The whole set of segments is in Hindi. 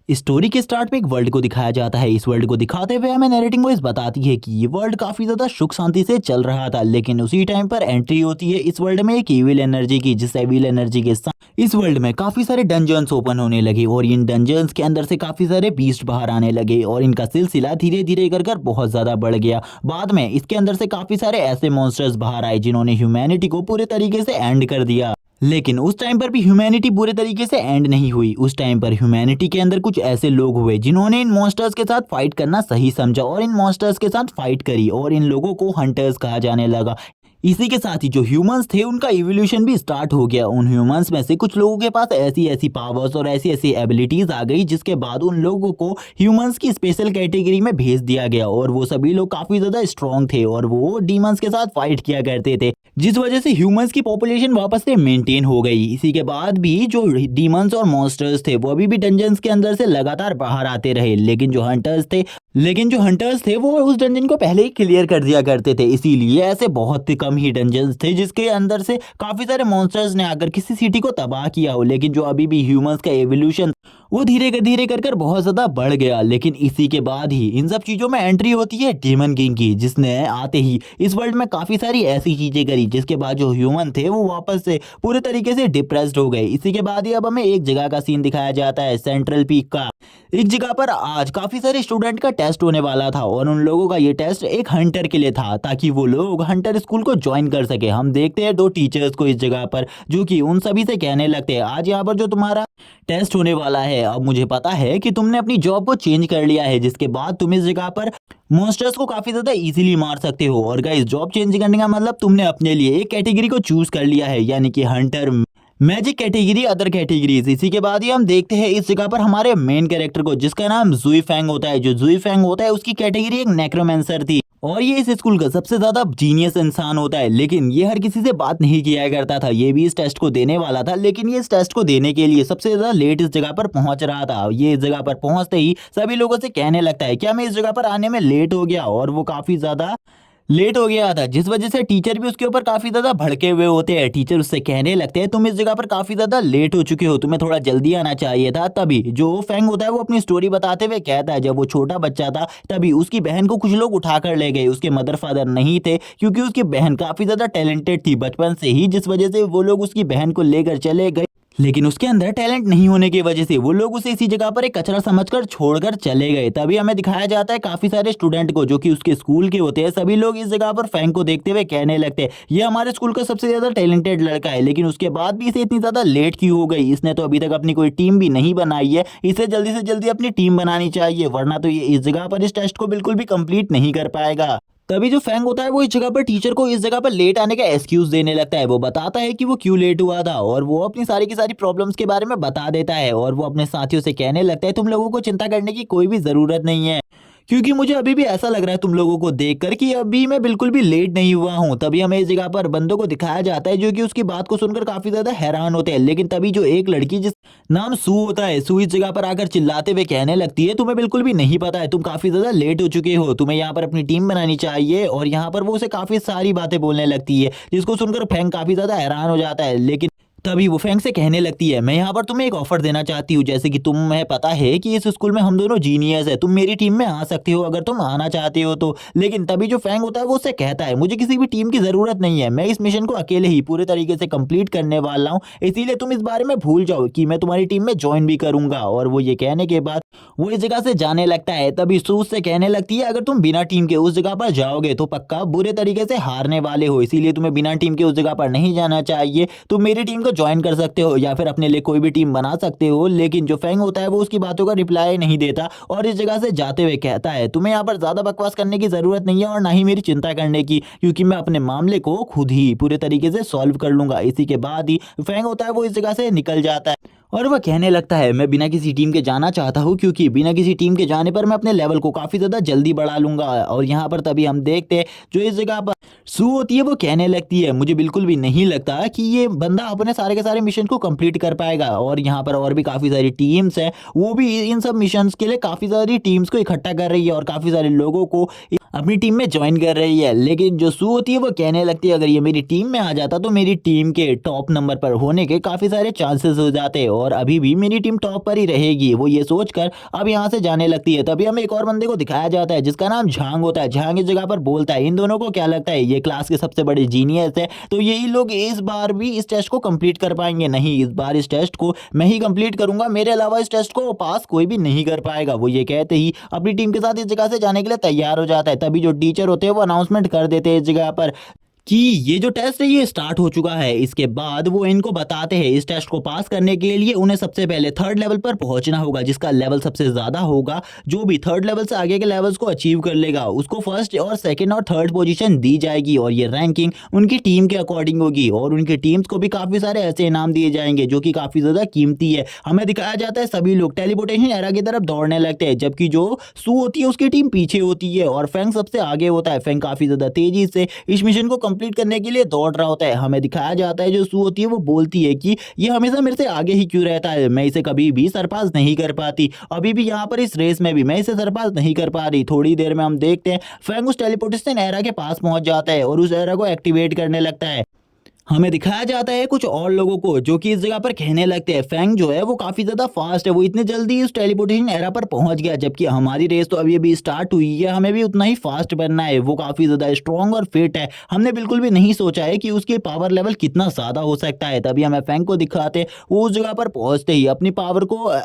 स्टोरी के स्टार्ट में एक वर्ल्ड को दिखाया जाता है। इस वर्ल्ड को दिखाते हुए हमें नैरेटिंग वॉइस बताती है कि ये वर्ल्ड काफी ज्यादा सुख शांति से चल रहा था, लेकिन उसी टाइम पर एंट्री होती है इस वर्ल्ड में एक इविल एनर्जी की, जिस इविल एनर्जी के साथ इस वर्ल्ड में काफी सारे डंजन्स ओपन होने लगे और इन डंजन्स के अंदर से काफी सारे बीस्ट बाहर आने लगे और इनका सिलसिला धीरे धीरे कर कर बहुत ज्यादा बढ़ गया। बाद में इसके अंदर से काफी सारे ऐसे मॉन्स्टर्स बाहर आए जिन्होंने ह्यूमैनिटी को पूरे तरीके से एंड कर दिया। लेकिन उस टाइम पर भी ह्यूमैनिटी पूरे तरीके से एंड नहीं हुई। उस टाइम पर ह्यूमैनिटी के अंदर कुछ ऐसे लोग हुए जिन्होंने इन मॉन्स्टर्स के साथ फाइट करना सही समझा और इन मॉन्स्टर्स के साथ फाइट करी और इन लोगों को हंटर्स कहा जाने लगा। इसी के साथ ही जो ह्यूमंस थे उनका इवोल्यूशन भी स्टार्ट हो गया। उन ह्यूमंस में से कुछ लोगों के पास ऐसी ऐसी पावर्स और ऐसी ऐसी एबिलिटीज आ गई जिसके बाद उन लोगों को ह्यूमंस की स्पेशल कैटेगरी में भेज दिया गया और वो सभी लोग काफी ज्यादा स्ट्रांग थे और वो डीमंस के साथ फाइट किया करते थे, जिस वजह से ह्यूमंस की पॉपुलेशन वापस से मेंटेन हो गई। इसी के बाद भी जो डीमंस और मॉन्स्टर्स थे वो अभी भी डंजन्स के अंदर से लगातार बाहर आते रहे, लेकिन जो हंटर्स थे वो उस डंजन को पहले ही क्लियर कर दिया करते थे। इसीलिए ऐसे बहुत ही कम ही डंजन्स थे जिसके अंदर से काफी सारे मॉन्स्टर्स ने आकर किसी सिटी को तबाह किया हो। लेकिन जो अभी भी ह्यूमंस का एवोल्यूशन वो धीरे कर बहुत ज्यादा बढ़ गया। लेकिन इसी के बाद ही इन सब चीजों में एंट्री होती है डेमन किंग की, जिसने आते ही इस वर्ल्ड में काफी सारी ऐसी चीजें करी जिसके बाद जो ह्यूमन थे वो वापस से पूरे तरीके से डिप्रेस्ड हो गए। इसी के बाद ही अब हमें एक जगह का सीन दिखाया जाता है, सेंट्रल पीक का। एक जगह पर आज काफी सारे स्टूडेंट का टेस्ट होने वाला था और उन लोगों का ये टेस्ट एक हंटर के लिए था ताकि वो लोग हंटर स्कूल को ज्वाइन कर सके। हम देखते हैं दो टीचर्स को इस जगह पर जो कि उन सभी से कहने लगते हैं, आज यहाँ पर जो तुम्हारा टेस्ट होने वाला है, अब मुझे पता है कि तुमने अपनी जॉब को चेंज कर लिया है, जिसके बाद तुम इस जगह पर मॉन्स्टर्स को काफी ज्यादा इजीली मार सकते हो। और गाइस, जॉब चेंज करने का मतलब तुमने अपने लिए एक कैटेगरी को चूज कर लिया है, यानी कि Hunter, magic category, other categories. इसी के बाद ही हम देखते हैं इस जगह पर हमारे मेन कैरेक्टर को, जिसका नाम जुई फेंग होता है। जो जुई फेंग होता है उसकी कैटेगरी एक नेक्रोमेंसर थी और ये इस स्कूल का सबसे ज्यादा जीनियस इंसान होता है, लेकिन ये हर किसी से बात नहीं किया करता था। ये भी इस टेस्ट को देने वाला था, लेकिन ये इस टेस्ट को देने के लिए सबसे ज्यादा लेट इस जगह पर पहुंच रहा था। ये इस जगह पर पहुंचते ही सभी लोगों से कहने लगता है क्या मैं इस जगह पर आने में लेट हो गया, और वो काफी ज्यादा लेट हो गया था, जिस वजह से टीचर भी उसके ऊपर काफी ज्यादा भड़के हुए होते हैं। टीचर उससे कहने लगते हैं तुम इस जगह पर काफी ज्यादा लेट हो चुके हो, तुम्हें थोड़ा जल्दी आना चाहिए था। तभी जो फेंग होता है वो अपनी स्टोरी बताते हुए कहता है जब वो छोटा बच्चा था तभी उसकी बहन को कुछ लोग उठाकर ले गए। उसके मदर फादर नहीं थे क्योंकि उसकी बहन काफी ज्यादा टैलेंटेड थी बचपन से ही, जिस वजह से वो लोग उसकी बहन को लेकर चले गए। लेकिन उसके अंदर टैलेंट नहीं होने की वजह से वो लोग उसे इसी जगह पर एक कचरा समझकर छोड़कर चले गए। तभी हमें दिखाया जाता है काफी सारे स्टूडेंट को जो कि उसके स्कूल के होते हैं। सभी लोग इस जगह पर फैंग को देखते हुए कहने लगते हैं ये हमारे स्कूल का सबसे ज्यादा टैलेंटेड लड़का है, लेकिन उसके बाद भी इसे इतनी ज्यादा लेट क्यों हो गई, इसने तो अभी तक अपनी कोई टीम भी नहीं बनाई है, इसे जल्दी से जल्दी अपनी टीम बनानी चाहिए, वरना तो ये इस जगह पर इस टेस्ट को बिल्कुल भी कंप्लीट नहीं कर पाएगा। तभी जो फैंग होता है वो इस जगह पर टीचर को इस जगह पर लेट आने का एक्सक्यूज देने लगता है। वो बताता है कि वो क्यों लेट हुआ था और वो अपनी सारी की सारी प्रॉब्लम्स के बारे में बता देता है और वो अपने साथियों से कहने लगता है तुम लोगों को चिंता करने की कोई भी जरूरत नहीं है, क्योंकि मुझे अभी भी ऐसा लग रहा है तुम लोगों को देखकर कि अभी मैं बिल्कुल भी लेट नहीं हुआ हूं। तभी हमें इस जगह पर बंदों को दिखाया जाता है जो कि उसकी बात को सुनकर काफी ज्यादा हैरान होते हैं। लेकिन तभी जो एक लड़की जिस नाम सू होता है, सू इस जगह पर आकर चिल्लाते हुए कहने लगती है तुम्हें बिल्कुल भी नहीं पता है, तुम काफी ज्यादा लेट हो चुके हो, तुम्हें यहाँ पर अपनी टीम बनानी चाहिए। और यहाँ पर वो उसे काफी सारी बातें बोलने लगती है जिसको सुनकर फैंग काफी ज्यादा हैरान हो जाता है। लेकिन तभी वो फैंग से कहने लगती है मैं यहाँ पर तुम्हें एक ऑफर देना चाहती हूँ, जैसे कि तुम्हें पता है कि इस स्कूल में हम दोनों जीनियस है, तुम मेरी टीम में आ सकते हो अगर तुम आना चाहते हो तो। लेकिन तभी जो फैंग होता है वो उससे कहता है मुझे किसी भी टीम की जरूरत नहीं है, मैं इस मिशन को अकेले ही पूरे तरीके से कंप्लीट करने वाला हूँ, इसीलिए तुम इस बारे में भूल जाओ कि मैं तुम्हारी टीम में ज्वाइन भी करूंगा। और वो ये कहने के बाद वो इस जगह से जाने लगता है। तभी सू से कहने लगती है अगर तुम बिना टीम के उस जगह पर जाओगे तो पक्का बुरे तरीके से हारने वाले हो, इसीलिए तुम्हें बिना टीम के उस जगह पर नहीं जाना चाहिए, तुम मेरी टीम को ज्वाइन कर सकते हो या फिर अपने लिए कोई भी टीम बना सकते हो। लेकिन जो फैंग होता है वो उसकी बातों का रिप्लाई नहीं देता और इस जगह से जाते हुए कहता है तुम्हें यहाँ पर ज्यादा बकवास करने की जरूरत नहीं है और ना ही मेरी चिंता करने की, क्योंकि मैं अपने मामले को खुद ही पूरे तरीके से सॉल्व कर लूंगा। इसी के बाद ही फैंग होता है वो इस जगह से निकल जाता है और वह कहने लगता है मैं बिना किसी टीम के जाना चाहता हूँ, क्योंकि बिना किसी टीम के जाने पर मैं अपने लेवल को काफी ज्यादा जल्दी बढ़ा लूंगा। और यहाँ पर तभी हम देखते हैं जो इस जगह पर सू होती है वो कहने लगती है मुझे बिल्कुल भी नहीं लगता कि ये बंदा अपने सारे के सारे मिशन को कंप्लीट कर पाएगा। और यहाँ पर और भी काफी सारी टीम्स हैं, वो भी इन सब मिशंस के लिए काफी सारी टीम्स को इकट्ठा कर रही है और काफी सारे लोगों को अपनी टीम में ज्वाइन कर रही है। लेकिन जो सू होती है वो कहने लगती है अगर ये मेरी टीम में आ जाता तो मेरी टीम के टॉप नंबर पर होने के काफी सारे चांसेस हो जाते और अभी भी मेरी टीम टॉप पर ही रहेगी। वो ये सोचकर अब यहाँ से जाने लगती है। तभी हमें एक और बंदे को दिखाया जाता है जिसका नाम झांग होता है। झांग इस जगह पर बोलता है इन दोनों को क्या लगता है ये क्लास के सबसे बड़े जीनियस है, तो यही लोग इस बार भी इस टेस्ट को कंप्लीट कर पाएंगे? नहीं, इस बार इस टेस्ट को मैं ही कंप्लीट करूंगा, मेरे अलावा इस टेस्ट को पास कोई भी नहीं कर पाएगा। वो ये कहते ही अपनी टीम के साथ इस जगह से जाने के लिए तैयार हो जाता है। तभी जो टीचर होते हैं वो अनाउंसमेंट कर देते हैं इस जगह पर कि ये जो टेस्ट है ये स्टार्ट हो चुका है। इसके बाद वो इनको बताते हैं इस टेस्ट को पास करने के लिए उन्हें सबसे पहले थर्ड लेवल पर पहुंचना होगा। जिसका लेवल सबसे ज्यादा होगा, जो भी थर्ड लेवल से आगे के लेवल्स को अचीव कर लेगा, उसको फर्स्ट और सेकंड और थर्ड पोजीशन दी जाएगी। और ये रैंकिंग उनकी टीम के अकॉर्डिंग होगी और उनकी टीम्स को भी काफी सारे ऐसे इनाम दिए जाएंगे जो कि काफी ज्यादा कीमती है। हमें दिखाया जाता है सभी लोग टेलीपोर्टेशन एरा की तरफ दौड़ने लगते हैं, जबकि जो सू होती है उसकी टीम पीछे होती है और फैंग सबसे आगे होता है। फैंग काफी ज्यादा तेजी से इस मिशन को कंप्लीट करने के लिए दौड़ रहा होता है। हमें दिखाया जाता है जो सू होती है वो बोलती है कि ये हमेशा मेरे से आगे ही क्यों रहता है, मैं इसे कभी भी सरपास नहीं कर पाती। अभी भी यहाँ पर इस रेस में भी मैं इसे सरपास नहीं कर पा रही। थोड़ी देर में हम देखते हैं फैंग उस टेलीपोर्टेशन एरा के पास पहुंच जाता है और उस एरा को एक्टिवेट करने लगता है। हमें दिखाया जाता है कुछ और लोगों को जो कि इस जगह पर कहने लगते हैं फैंग जो है वो काफी ज्यादा फास्ट है, वो इतने जल्दी इस टेलीपोर्टेशन एरा पर पहुंच गया, जबकि हमारी रेस तो अभी स्टार्ट हुई है, हमें भी उतना ही फास्ट बनना है। वो काफी ज्यादा स्ट्रॉन्ग और फिट है, हमने बिल्कुल भी नहीं सोचा है कि उसके पावर लेवल कितना ज्यादा हो सकता है। तभी हमें फैंग को दिखाते वो उस जगह पर पहुंचते ही अपनी पावर को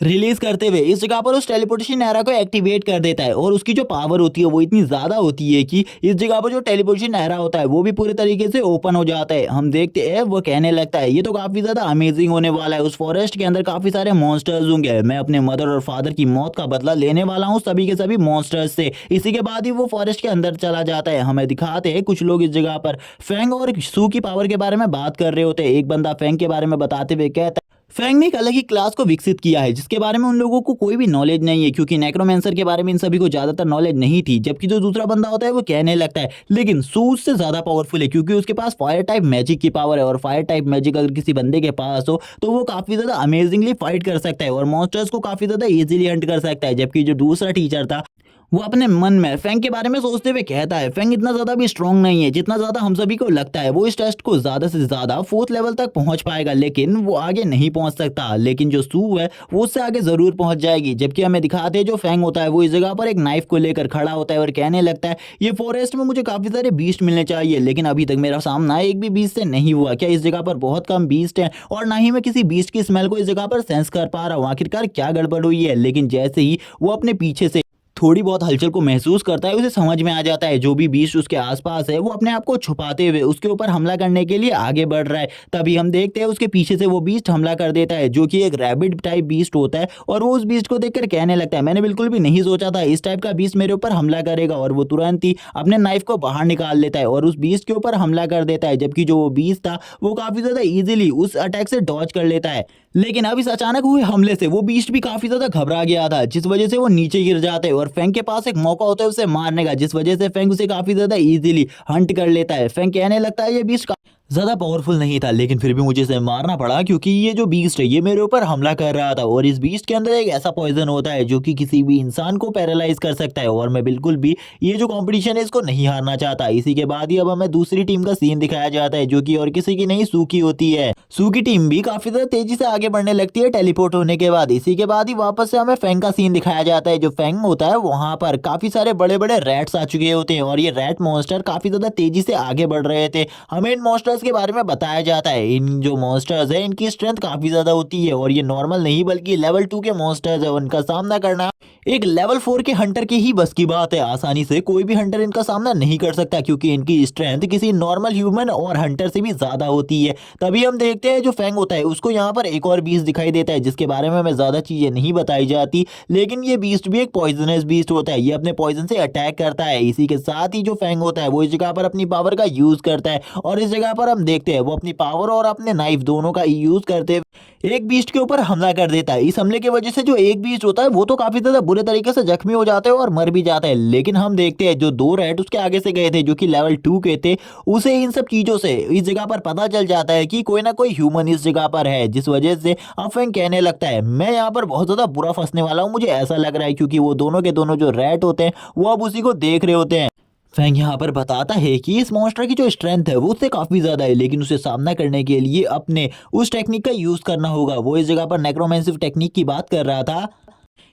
रिलीज करते हुए इस जगह पर उस टेलीपोर्टेशन एरा को एक्टिवेट कर देता है। और उसकी जो पावर होती है वो इतनी ज्यादा होती है कि इस जगह पर जो टेलीपोर्टेशन एरा होता है वो भी पूरे तरीके से ओपन हो जाता है। हम देखते हैं वो कहने लगता है ये तो काफी ज्यादा अमेजिंग होने वाला है, उस फॉरेस्ट के अंदर काफी सारे मॉन्स्टर्स होंगे, मैं अपने मदर और फादर की मौत का बदला लेने वाला हूँ सभी के सभी मॉन्स्टर्स से। इसी के बाद ही वो फॉरेस्ट के अंदर चला जाता है। हमें दिखाते हैं कुछ लोग इस जगह पर फैंग और सू की पावर के बारे में बात कर रहे होते हैं। एक बंदा फैंग के बारे में बताते हुए कहता है फैंग ने एक अलग ही क्लास को विकसित किया है जिसके बारे में उन लोगों को कोई भी नॉलेज नहीं है, क्योंकि नेक्रोमेंसर के बारे में इन सभी को ज्यादातर नॉलेज नहीं थी। जबकि जो दूसरा बंदा होता है वो कहने लगता है लेकिन सू उससे ज्यादा पावरफुल है, क्योंकि उसके पास फायर टाइप मैजिक की पावर है और फायर टाइप मैजिक अगर किसी बंदे के पास हो तो वो काफी ज्यादा अमेजिंगली फाइट कर सकता है और मॉन्स्टर्स को काफी ज्यादा इजीली हंट कर सकता है। जबकि जो दूसरा टीचर था वो अपने मन में फैंग के बारे में सोचते हुए कहता है फैंग इतना ज्यादा भी स्ट्रांग नहीं है जितना ज्यादा हम सभी को लगता है, वो इस टेस्ट को ज्यादा से ज्यादा फोर्थ लेवल तक पहुंच पाएगा लेकिन वो आगे नहीं पहुंच सकता। लेकिन जो सू है वो उससे आगे जरूर पहुंच जाएगी। जबकि हमें दिखाते हैं जो फैंग होता है वो इस जगह पर एक नाइफ को लेकर खड़ा होता है और कहने लगता है ये फॉरेस्ट में मुझे काफी सारे बीस्ट मिलने चाहिए, लेकिन अभी तक मेरा सामना एक भी बीस्ट से नहीं हुआ। क्या इस जगह पर बहुत कम बीस्ट है और ना ही मैं किसी बीस्ट की स्मेल को इस जगह पर सेंस कर पा रहा हूँ, आखिरकार क्या गड़बड़ हुई है। लेकिन जैसे ही वो अपने पीछे से थोड़ी बहुत हलचल को महसूस करता है उसे समझ में आ जाता है जो भी बीस्ट उसके आसपास है वो अपने आप को छुपाते हुए उसके ऊपर हमला करने के लिए आगे बढ़ रहा है। तभी हम देखते हैं उसके पीछे से वो बीस्ट हमला कर देता है जो कि एक रैबिट टाइप बीस्ट होता है और वो उस बीस्ट को देखकर कहने लगता है मैंने बिल्कुल भी नहीं सोचा था इस टाइप का बीस्ट मेरे ऊपर हमला करेगा। और वो तुरंत ही अपने नाइफ को बाहर निकाल लेता है और उस बीस्ट के ऊपर हमला कर देता है। जबकि जो वो बीस्ट था वो काफी ज्यादा इजीली उस अटैक से डॉज कर लेता है। लेकिन अब इस अचानक हुए हमले से वो बीस्ट भी काफी ज्यादा घबरा गया था जिस वजह से वो नीचे गिर जाते हैं और फैंग के पास एक मौका होता है उसे मारने का, जिस वजह से फैंग उसे काफी ज्यादा इजीली हंट कर लेता है। फैंग कहने लगता है ये बीस्ट ज्यादा पावरफुल नहीं था लेकिन फिर भी मुझे इसे मारना पड़ा क्योंकि ये जो बीस्ट है ये मेरे ऊपर हमला कर रहा था और इस बीस्ट के अंदर एक ऐसा पॉइजन होता है जो कि किसी भी इंसान को पैरालाइज कर सकता है और मैं बिल्कुल भी ये जो कंपटीशन है इसको नहीं हारना चाहता। इसी के बाद ही अब हमें दूसरी टीम का सीन दिखाया जाता है जो कि और किसी की नहीं सू की होती है। सू की टीम भी काफी ज्यादा तेजी से आगे बढ़ने लगती है टेलीपोर्ट होने के बाद। इसी के बाद ही वापस से हमें फैंग का सीन दिखाया जाता है। जो फैंग होता है वहां पर काफी सारे बड़े बड़े रैट्स आ चुके होते हैं और ये रैट मॉन्स्टर काफी ज्यादा तेजी से आगे बढ़ रहे थे। हमें इन मॉन्स्टर्स के बारे में बताया जाता है इन जो मॉन्स्टर्स है इनकी स्ट्रेंथ काफी ज्यादा होती है और ये नॉर्मल नहीं बल्कि लेवल 2 के मॉन्स्टर्स है। उनका सामना करना एक लेवल 4 के हंटर के ही बस की बात है। आसानी से कोई भी हंटर इनका सामना नहीं कर सकता क्योंकि इनकी स्ट्रेंथ किसी नॉर्मल ह्यूमन और हंटर से भी ज्यादा होती है। तभी हम देखते हैं जो फैंग होता है उसको यहाँ पर एक और बीस्ट दिखाई देता है जिसके बारे में हमें ज्यादा चीजें नहीं बताई जाती, लेकिन ये बीस्ट भी एक पॉइजनस बीस्ट होता है। ये अपने पॉइजन से अटैक करता है। इसी के साथ ही जो फैंग होता है वो इस जगह पर अपनी पावर का यूज करता है और इस जगह पर हम देखते हैं वो अपनी पावर और अपने नाइफ दोनों का यूज करते हुए एक बीस्ट के ऊपर हमला कर देता है। इस हमले की वजह से जो एक बीस्ट होता है वो तो काफी ज्यादा बुरे तरीके से जख्मी हो जाते हैं और मर भी जाता है। लेकिन हम देखते हैं जो दो रैट उसके आगे से गए थे जो कि लेवल 2 के थे, उसे इन सब चीजों से इस जगह पर पता चल जाता है कि कोई ना कोई ह्यूमन इस जगह पर है, जिस वजह से अब फैंग कहने लगता है मैं यहाँ पर बहुत ज्यादा बुरा फंसने वाला हूँ, मुझे ऐसा लग रहा है। क्योंकि वो दोनों के दोनों जो रैट होते हैं वो अब उसी को देख रहे होते हैं। फैंग यहाँ पर बताता है कि इस मॉन्स्टर की जो स्ट्रेंथ है वो उससे काफी ज्यादा है, लेकिन उसे सामना करने के लिए अपने उस टेक्निक का यूज करना होगा। वो इस जगह पर नेक्रोमेंसिव टेक्निक की बात कर रहा था।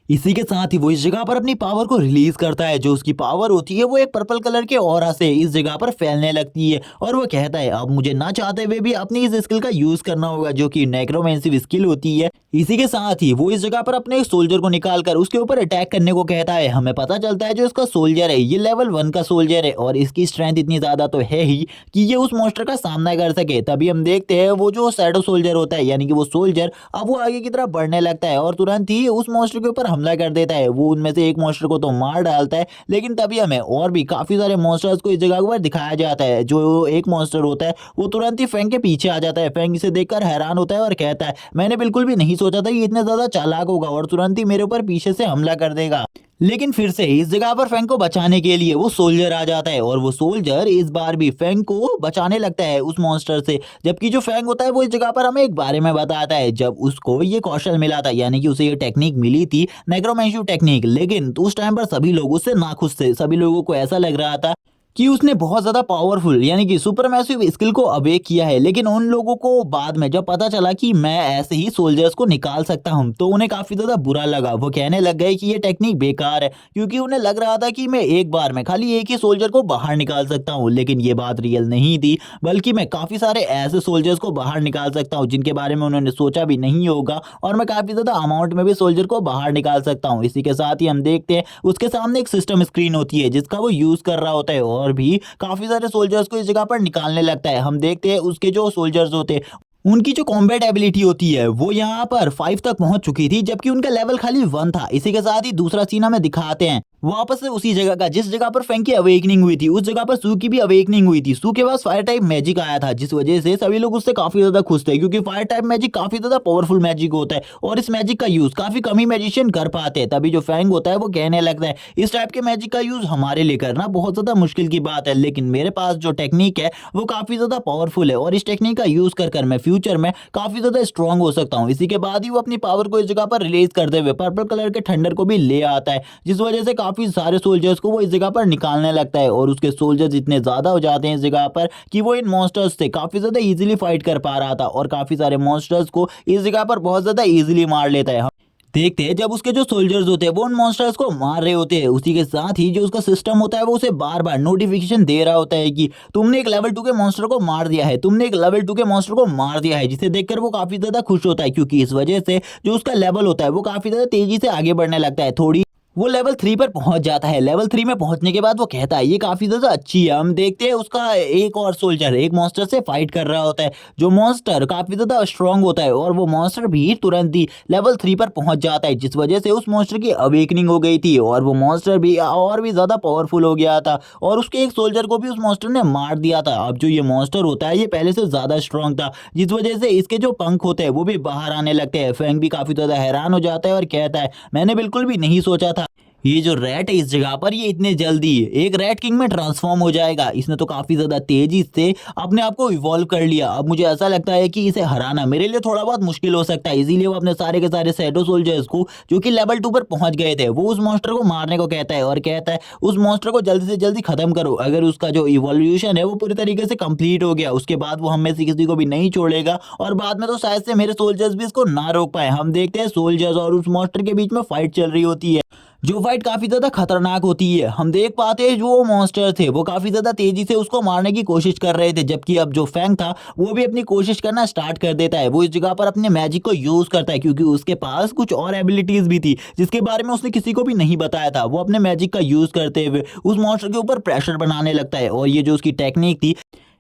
इसी के साथ ही वो इस जगह पर अपनी पावर को रिलीज करता है। जो उसकी पावर होती है वो एक पर्पल कलर के ऑरा से इस जगह पर फैलने लगती है और वो कहता है अब मुझे ना चाहते हुए भी अपनी इस स्किल का यूज करना होगा, जो कि नेक्रोमेंसिव स्किल होती है। इसी के साथ ही वो इस जगह पर अपने एक सोल्जर को निकालकर उसके ऊपर अटैक करने को कहता है। हमें पता चलता है जो इसका सोल्जर है ये लेवल 1 का सोल्जर है और इसकी स्ट्रेंथ इतनी ज्यादा तो है ही कि ये उस मॉन्स्टर का सामना कर सके। तभी हम देखते हैं वो जो शैडो सोल्जर होता है यानी कि वो सोल्जर अब वो आगे की तरफ बढ़ने लगता है और तुरंत ही उस मॉन्स्टर के ऊपर हमला कर देता है। वो उनमें से एक मॉन्स्टर को तो मार डालता है, लेकिन तभी हमें और भी काफी सारे मॉन्स्टर्स को इस जगह पर दिखाया जाता है। जो एक मॉन्स्टर होता है वो तुरंत ही फैंग के पीछे आ जाता है। फैंग इसे देखकर हैरान होता है और कहता है मैंने बिल्कुल भी नहीं सोचा था ये इतने ज्यादा चालाक होगा और तुरंत ही मेरे ऊपर पीछे से हमला कर देगा। लेकिन फिर से इस जगह पर फैंग को बचाने के लिए वो सोल्जर आ जाता है और वो सोल्जर इस बार भी फैंग को बचाने लगता है उस मॉन्स्टर से। जबकि जो फैंग होता है वो इस जगह पर हमें एक बारे में बताता है जब उसको ये कौशल मिला था, यानी कि उसे ये टेक्निक मिली थी नेक्रोमेंसी टेक्निक। लेकिन उस टाइम पर सभी लोग उससे नाखुश थे। सभी लोगों को ऐसा लग रहा था कि उसने बहुत ज्यादा पावरफुल यानी कि सुपर मैसिव स्किल को अवेक किया है। लेकिन उन लोगों को बाद में जब पता चला कि मैं ऐसे ही सोल्जर्स को निकाल सकता हूं तो उन्हें काफी ज्यादा बुरा लगा। वो कहने लग गए कि ये टेक्निक बेकार है, क्योंकि उन्हें लग रहा था कि मैं एक बार में खाली एक ही सोल्जर को बाहर निकाल सकता हूं। लेकिन ये बात रियल नहीं थी, बल्कि मैं काफी सारे ऐसे सोल्जर्स को बाहर निकाल सकता हूँ जिनके बारे में उन्होंने सोचा भी नहीं होगा और मैं काफी ज्यादा अमाउंट में भी सोल्जर को बाहर निकाल सकता हूँ। इसी के साथ ही हम देखते हैं उसके सामने एक सिस्टम स्क्रीन होती है जिसका वो यूज कर रहा होता है और भी काफी सारे सोल्जर्स को इस जगह पर निकालने लगता है। हम देखते हैं उसके जो सोल्जर्स होते हैं उनकी जो कॉम्बैट एबिलिटी होती है वो यहाँ पर 5 तक पहुंच चुकी थी, जबकि उनका लेवल खाली 1 था। इसी के साथ ही दूसरा सीन हमें दिखाते हैं वापस से उसी जगह का जिस जगह पर फैंग की अवेकनिंग हुई थी। उस जगह पर सू की भी अवेकनिंग हुई थी। सू के पास फायर टाइप मैजिक आया था, जिस वजह से सभी लोग उससे काफी ज्यादा खुश थे, क्योंकि फायर टाइप मैजिक काफी ज्यादा पावरफुल मैजिक होता है और इस मैजिक का यूज काफी कम ही मैजिशियन कर पाते हैं। तभी जो फैंग होता है वो कहने लगता है इस टाइप के मैजिक का यूज हमारे लिए करना बहुत ज्यादा मुश्किल की बात है, लेकिन मेरे पास जो टेक्निक है वो काफी ज्यादा पावरफुल है और इस टेक्निक का यूज कर मैं फ्यूचर में काफी ज्यादा स्ट्रांग हो सकता हूँ। इसी के बाद ही वो अपनी पावर को इस जगह पर रिलीज करते हुए पर्पल कलर के थंडर को भी ले आता है, जिस वजह से काफी सारे सोल्जर्स को वो इस जगह पर निकालने लगता है और उसके सोल्जर्स इतने ज्यादा हो जाते हैं इस जगह पर कि वो इन मॉन्स्टर्स से काफी ज्यादा इजीली फाइट कर पा रहा था और काफी सारे मॉन्स्टर्स को इस जगह पर बहुत ज्यादा इजीली मार लेता है। देखते हैं जब उसके जो सोल्जर्स होते हैं वो उन मॉन्स्टर्स को मार रहे होते हैं, उसी के साथ ही जो उसका सिस्टम होता है वो उसे बार बार नोटिफिकेशन दे रहा होता है कि तुमने एक लेवल 2 के मॉन्स्टर को मार दिया है, तुमने एक लेवल 2 के मॉन्स्टर को मार दिया है, जिसे देखकर वो काफी ज्यादा खुश होता है, क्योंकि इस वजह से जो उसका लेवल होता है वो काफी ज्यादा तेजी से आगे बढ़ने लगता है। थोड़ी वो लेवल 3 पर पहुंच जाता है। लेवल 3 में पहुंचने के बाद वो कहता है ये काफी ज्यादा अच्छी है। हम देखते हैं उसका एक और सोल्जर एक मॉन्स्टर से फाइट कर रहा होता है, जो मॉन्स्टर काफी ज्यादा स्ट्रांग होता है और वो मॉन्स्टर भी तुरंत ही लेवल 3 पर पहुंच जाता है, जिस वजह से उस मॉन्स्टर की अवेकनिंग हो गई थी और वो मॉन्स्टर भी और भी ज्यादा पावरफुल हो गया था और उसके एक सोल्जर को भी उस मॉन्स्टर ने मार दिया था। अब जो ये मॉन्स्टर होता है ये पहले से ज्यादा स्ट्रांग था, जिस वजह से इसके जो पंख होते हैं वो भी बाहर आने लगते हैं। फैंग भी काफी ज्यादा हैरान हो जाता है और कहता है मैंने बिल्कुल भी नहीं सोचा था ये जो रैट है इस जगह पर ये इतने जल्दी एक रैट किंग में ट्रांसफॉर्म हो जाएगा। इसने तो काफी ज्यादा तेजी से अपने आप को इवॉल्व कर लिया। अब मुझे ऐसा लगता है कि इसे हराना मेरे लिए थोड़ा बहुत मुश्किल हो सकता है, इसीलिए वो अपने सारे के सारे शैडो सोल्जर्स को जो कि लेवल 2 पर पहुंच गए थे वो उस मॉन्स्टर को मारने को कहता है और कहता है उस मॉन्स्टर को जल्दी से जल्दी खत्म करो। अगर उसका जो इवोल्यूशन है वो पूरी तरीके से कंप्लीट हो गया उसके बाद वो हम में से किसी को भी नहीं छोड़ेगा और बाद में तो शायद से मेरे सोल्जर्स भी इसको ना रोक पाए। हम देखते हैं सोल्जर्स और उस मॉन्स्टर के बीच में फाइट चल रही होती है, जो फाइट काफी ज्यादा खतरनाक होती है। हम देख पाते हैं जो वो मॉन्स्टर थे वो काफी ज्यादा तेजी से उसको मारने की कोशिश कर रहे थे, जबकि अब जो फैंग था वो भी अपनी कोशिश करना स्टार्ट कर देता है। वो इस जगह पर अपने मैजिक को यूज करता है, क्योंकि उसके पास कुछ और एबिलिटीज भी थी जिसके बारे में उसने किसी को भी नहीं बताया था। वो अपने मैजिक का यूज करते हुए उस मॉन्स्टर के ऊपर प्रेशर बनाने लगता है और ये जो उसकी टेक्निक थी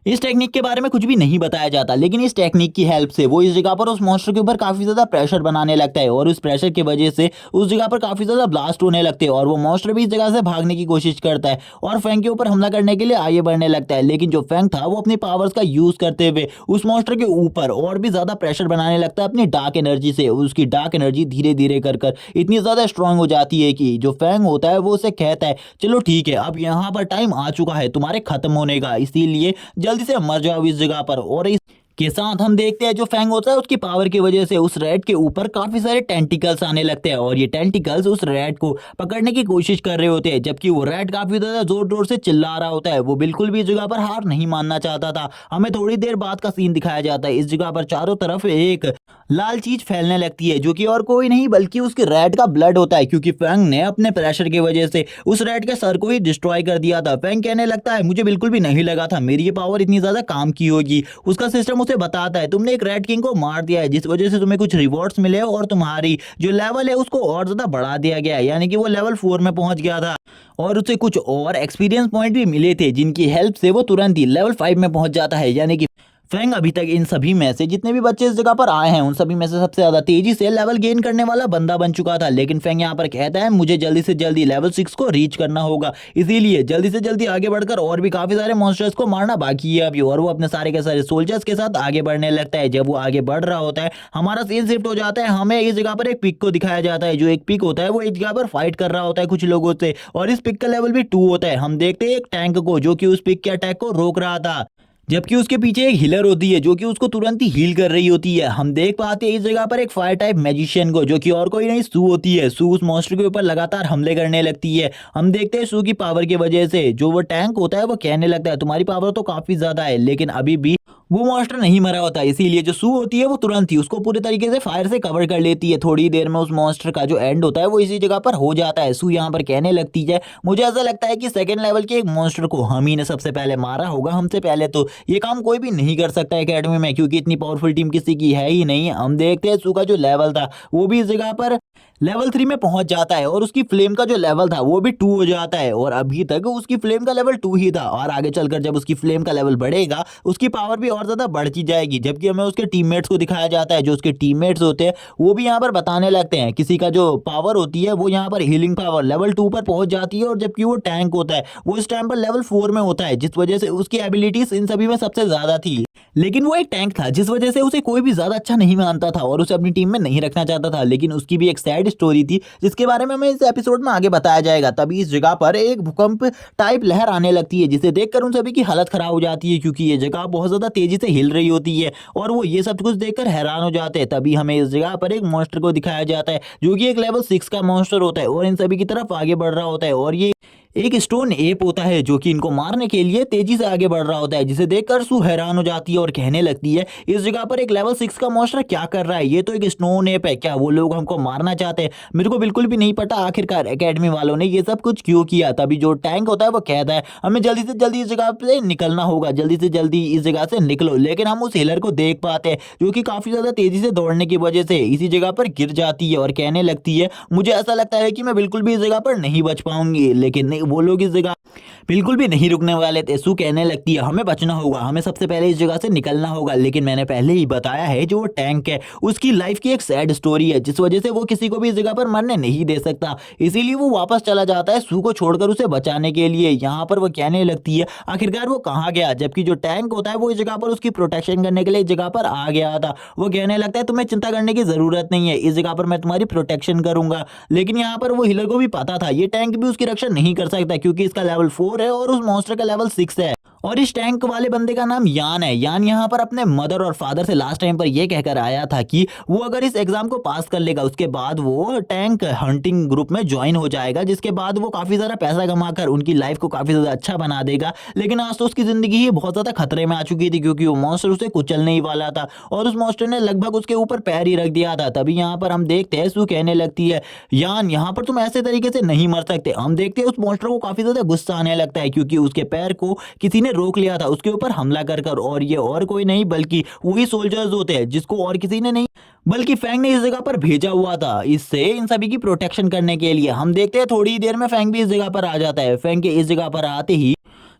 इस टेक्निक के बारे में कुछ भी नहीं बताया जाता, लेकिन इस टेक्निक की हेल्प से वो इस जगह पर उस मॉन्स्टर के ऊपर काफी ज्यादा प्रेशर बनाने लगता है और उस प्रेशर की वजह से उस जगह पर काफी ज्यादा ब्लास्ट होने लगते हैं और वो मॉन्स्टर भी इस जगह से भागने की कोशिश करता है और फैंग के ऊपर हमला करने के लिए आगे बढ़ने लगता है। लेकिन जो फैंग था वो अपनी पावर्स का यूज करते हुए उस मॉन्स्टर के ऊपर और भी ज्यादा प्रेशर बनाने लगता है अपनी डार्क एनर्जी से। उसकी डार्क एनर्जी धीरे धीरे कर इतनी ज्यादा स्ट्रांग हो जाती है कि जो फैंग होता है वो उसे कहता है चलो ठीक है अब यहाँ पर टाइम आ चुका है तुम्हारे खत्म होने का, इसीलिए जल्दी से मर जाओ इस जगह पर। और के साथ हम देखते हैं जो फैंग होता है उसकी पावर की वजह से उस रैट के ऊपर काफी सारे टेंटिकल्स आने लगते हैं और ये टेंटिकल्स उस रैट को पकड़ने की कोशिश कर रहे होते हैं, जबकि वो रैट काफी ज्यादा जोर जोर से चिल्ला रहा होता है। वो बिल्कुल भी इस जगह पर हार नहीं मानना चाहता था। हमें थोड़ी देर बाद का सीन दिखाया जाता है। इस जगह पर चारों तरफ एक लाल चीज फैलने लगती है जो कि और कोई नहीं बल्कि उसके रैट का ब्लड होता है, क्योंकि फैंग ने अपने प्रेशर की वजह से उस रैट के सर को ही डिस्ट्रॉय कर दिया था। फैंग कहने लगता है मुझे बिल्कुल भी नहीं लगा था मेरी ये पावर इतनी ज्यादा काम की होगी। उसका सिस्टम उसे बताता है तुमने एक रैट किंग को मार दिया है जिस वजह से तुम्हें कुछ रिवॉर्ड्स मिले और तुम्हारी जो लेवल है उसको और ज्यादा बढ़ा दिया गया है, यानी कि वो लेवल 4 में पहुंच गया था और उसे कुछ और एक्सपीरियंस पॉइंट भी मिले थे जिनकी हेल्प से वो तुरंत ही लेवल 5 में पहुंच जाता है। यानी कि फैंग अभी तक इन सभी में से जितने भी बच्चे इस जगह पर आए हैं उन सभी में से सबसे ज्यादा तेजी से लेवल गेन करने वाला बंदा बन चुका था। लेकिन फैंग यहाँ पर कहता है मुझे जल्दी से जल्दी लेवल 6 को रीच करना होगा, इसीलिए जल्दी से जल्दी आगे बढ़कर और भी काफी सारे मॉन्स्टर्स को मारना बाकी है अभी। और वो अपने सारे के सारे सोल्जर्स के साथ आगे बढ़ने लगता है। जब वो आगे बढ़ रहा होता है हमारा सीन शिफ्ट हो जाता है। हमें इस जगह पर एक पिक को दिखाया जाता है। जो एक पिक होता है वो इस जगह पर फाइट कर रहा होता है कुछ लोगों से और इस पिक का लेवल भी 2 होता है। हम देखते हैं एक टैंक को जो कि उस पिक के अटैक को रोक रहा था, जबकि उसके पीछे एक हीलर होती है जो कि उसको तुरंत ही हील कर रही होती है। हम देख पाते हैं इस जगह पर एक फायर टाइप मैजिशियन को जो कि और कोई नहीं सू होती है। सू उस मॉन्स्टर के ऊपर लगातार हमले करने लगती है। हम देखते हैं सू की पावर की वजह से जो वो टैंक होता है वो कहने लगता है तुम्हारी पावर तो काफी ज्यादा है, लेकिन अभी भी वो मॉन्स्टर नहीं मरा होता, इसीलिए जो सू होती है वो तुरंत ही उसको पूरे तरीके से फायर से कवर कर लेती है। थोड़ी देर में उस मॉन्स्टर का जो एंड होता है वो इसी जगह पर हो जाता है। सू यहाँ पर कहने लगती है मुझे ऐसा लगता है कि सेकंड लेवल के एक मॉन्स्टर को हम ही ने सबसे पहले मारा होगा, हमसे पहले तो ये काम कोई भी नहीं कर सकता एकेडमी में क्योंकि इतनी पावरफुल टीम किसी की है ही नहीं। हम देखते हैं सू का जो लेवल था वो भी इस जगह पर लेवल 3 में पहुंच जाता है और उसकी फ्लेम का जो लेवल था वो भी 2 हो जाता है और अभी तक उसकी फ्लेम का लेवल 2 ही था और आगे चलकर जब उसकी फ्लेम का लेवल बढ़ेगा उसकी पावर भी और ज्यादा बढ़ती जाएगी। जबकि हमें उसके टीममेट्स को दिखाया जाता है। जो उसके टीममेट्स होते हैं वो भी यहाँ पर बताने लगते हैं किसी का जो पावर होती है वो यहाँ पर हीलिंग पावर लेवल 2 पर पहुंच जाती है और जबकि वो टैंक होता है वो इस टाइम पर लेवल 4 में होता है, जिस वजह से उसकी एबिलिटीज इन सभी में सबसे ज्यादा थी। लेकिन वो एक टैंक था जिस वजह से उसे कोई भी ज्यादा अच्छा नहीं मानता था और उसे अपनी टीम में नहीं रखना चाहता था। लेकिन उसकी भी एक सैड स्टोरी थी जिसके बारे में हमें इस एपिसोड में आगे बताया जाएगा। तभी इस जगह पर एक भूकंप टाइप लहर आने लगती है जिसे देखकर उन सभी की हालत खराब हो जाती है क्योंकि ये जगह बहुत ज्यादा तेजी से हिल रही होती है और वो ये सब कुछ देखकर हैरान हो जाते हैं। तभी हमें इस जगह पर एक मॉन्स्टर को दिखाया जाता है जो कि एक लेवल 6 का मॉन्स्टर होता है और इन सभी की तरफ आगे बढ़ रहा होता है और ये एक स्टोन एप होता है जो कि इनको मारने के लिए तेजी से आगे बढ़ रहा होता है, जिसे देखकर सू हैरान हो जाती है और कहने लगती है इस जगह पर एक लेवल 6 का मॉन्स्टर क्या कर रहा है, ये तो एक स्टोन एप है, क्या वो लोग हमको मारना चाहते हैं? मेरे को बिल्कुल भी नहीं पता आखिरकार एकेडमी वालों ने ये सब कुछ क्यों किया। तभी जो टैंक होता है वो कहता है हमें जल्दी से जल्दी इस जगह पे निकलना होगा, जल्दी से जल्दी इस जगह से निकलो। लेकिन हम उस हिलर को देख पाते हैं जो कि काफी ज्यादा तेजी से दौड़ने की वजह से इसी जगह पर गिर जाती है और कहने लगती है मुझे ऐसा लगता है कि मैं बिल्कुल भी इस जगह पर नहीं बच पाऊंगी। लेकिन नहीं, वो लोग इस जगह बिल्कुल भी नहीं रुकने वाले थे। सू कहने लगती है हमें बचना होगा, हमें सबसे पहले इस जगह से निकलना होगा। लेकिन मैंने पहले ही बताया है जो वो टैंक है उसकी लाइफ की एक सैड स्टोरी है जिस वजह से वो किसी को भी इस जगह पर मरने नहीं दे सकता, इसीलिए वो वापस चला जाता है सू को छोड़कर उसे बचाने के लिए। यहाँ पर वो कहने लगती है आखिरकार वो कहाँ गया, जबकि जो टैंक होता है वो इस जगह पर उसकी प्रोटेक्शन करने के लिए इस जगह पर आ गया था। वो कहने लगता है तुम्हें चिंता करने की जरूरत नहीं है, इस जगह पर मैं तुम्हारी प्रोटेक्शन करूंगा। लेकिन यहाँ पर वो हिलर को भी पता था ये टैंक भी उसकी रक्षा नहीं कर सकता क्योंकि इसका लेवल 4 है और उस मॉन्स्टर का लेवल 6 है और इस टैंक वाले बंदे का नाम यान है। यान यहाँ पर अपने मदर और फादर से लास्ट टाइम पर यह कहकर आया था कि वो अगर इस एग्जाम को पास कर लेगा उसके बाद वो टैंक हंटिंग ग्रुप में ज्वाइन हो जाएगा, जिसके बाद वो काफी सारा पैसा कमाकर उनकी लाइफ को काफी ज्यादा अच्छा बना देगा। लेकिन आज तो उसकी जिंदगी ही बहुत ज्यादा खतरे में आ चुकी थी क्योंकि वो मॉन्स्टर उसे कुचलने ही वाला था और उस मॉन्स्टर ने लगभग उसके ऊपर पैर ही रख दिया था। तभी यहाँ पर हम देखते हैं सू कहने लगती है यान यहाँ पर तुम ऐसे तरीके से नहीं मर सकते। हम देखते हैं उस मॉन्स्टर को काफी ज्यादा गुस्सा आने लगता है क्योंकि उसके पैर को किसी ने रोक लिया था उसके ऊपर हमला कर कर, और ये और कोई नहीं बल्कि वही सोल्जर्स होते हैं जिसको और किसी ने नहीं बल्कि फैंग ने इस जगह पर भेजा हुआ था इससे इन सभी की प्रोटेक्शन करने के लिए। हम देखते हैं थोड़ी देर में फैंग भी इस जगह पर आ जाता है। फैंग के इस जगह पर आते ही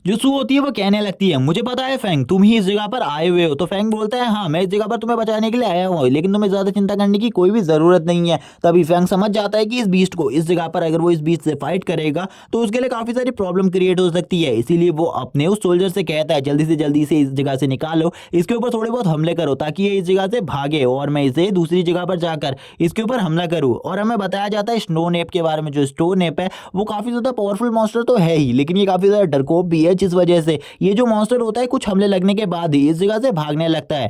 जो सू होती है वो कहने लगती है मुझे पता है फैंग तुम ही इस जगह पर आए हुए हो। तो फैंग बोलता है हाँ मैं इस जगह पर तुम्हें बचाने के लिए आया हूँ लेकिन तुम्हें ज्यादा चिंता करने की कोई भी जरूरत नहीं है। तभी फैंग समझ जाता है कि इस बीस्ट को इस जगह पर अगर वो इस बीस्ट से फाइट करेगा तो उसके लिए काफी सारी प्रॉब्लम क्रिएट हो सकती है, इसीलिए वो अपने उस सोल्जर से कहता है जल्दी से जल्दी इसे इस जगह से निकालो, इसके ऊपर थोड़े बहुत हमले करो ताकि ये इस जगह से भागे और मैं इसे दूसरी जगह पर जाकर इसके ऊपर हमला करूँ। और हमें बताया जाता है स्टोन एप के बारे में। जो स्टोन एप है वो काफी ज्यादा पावरफुल मॉन्स्टर तो है ही लेकिन ये काफी ज्यादा डरपोक भी है, जिस वजह से ये जो मॉन्स्टर होता है कुछ हमले लगने के बाद ही इस जगह से भागने लगता है।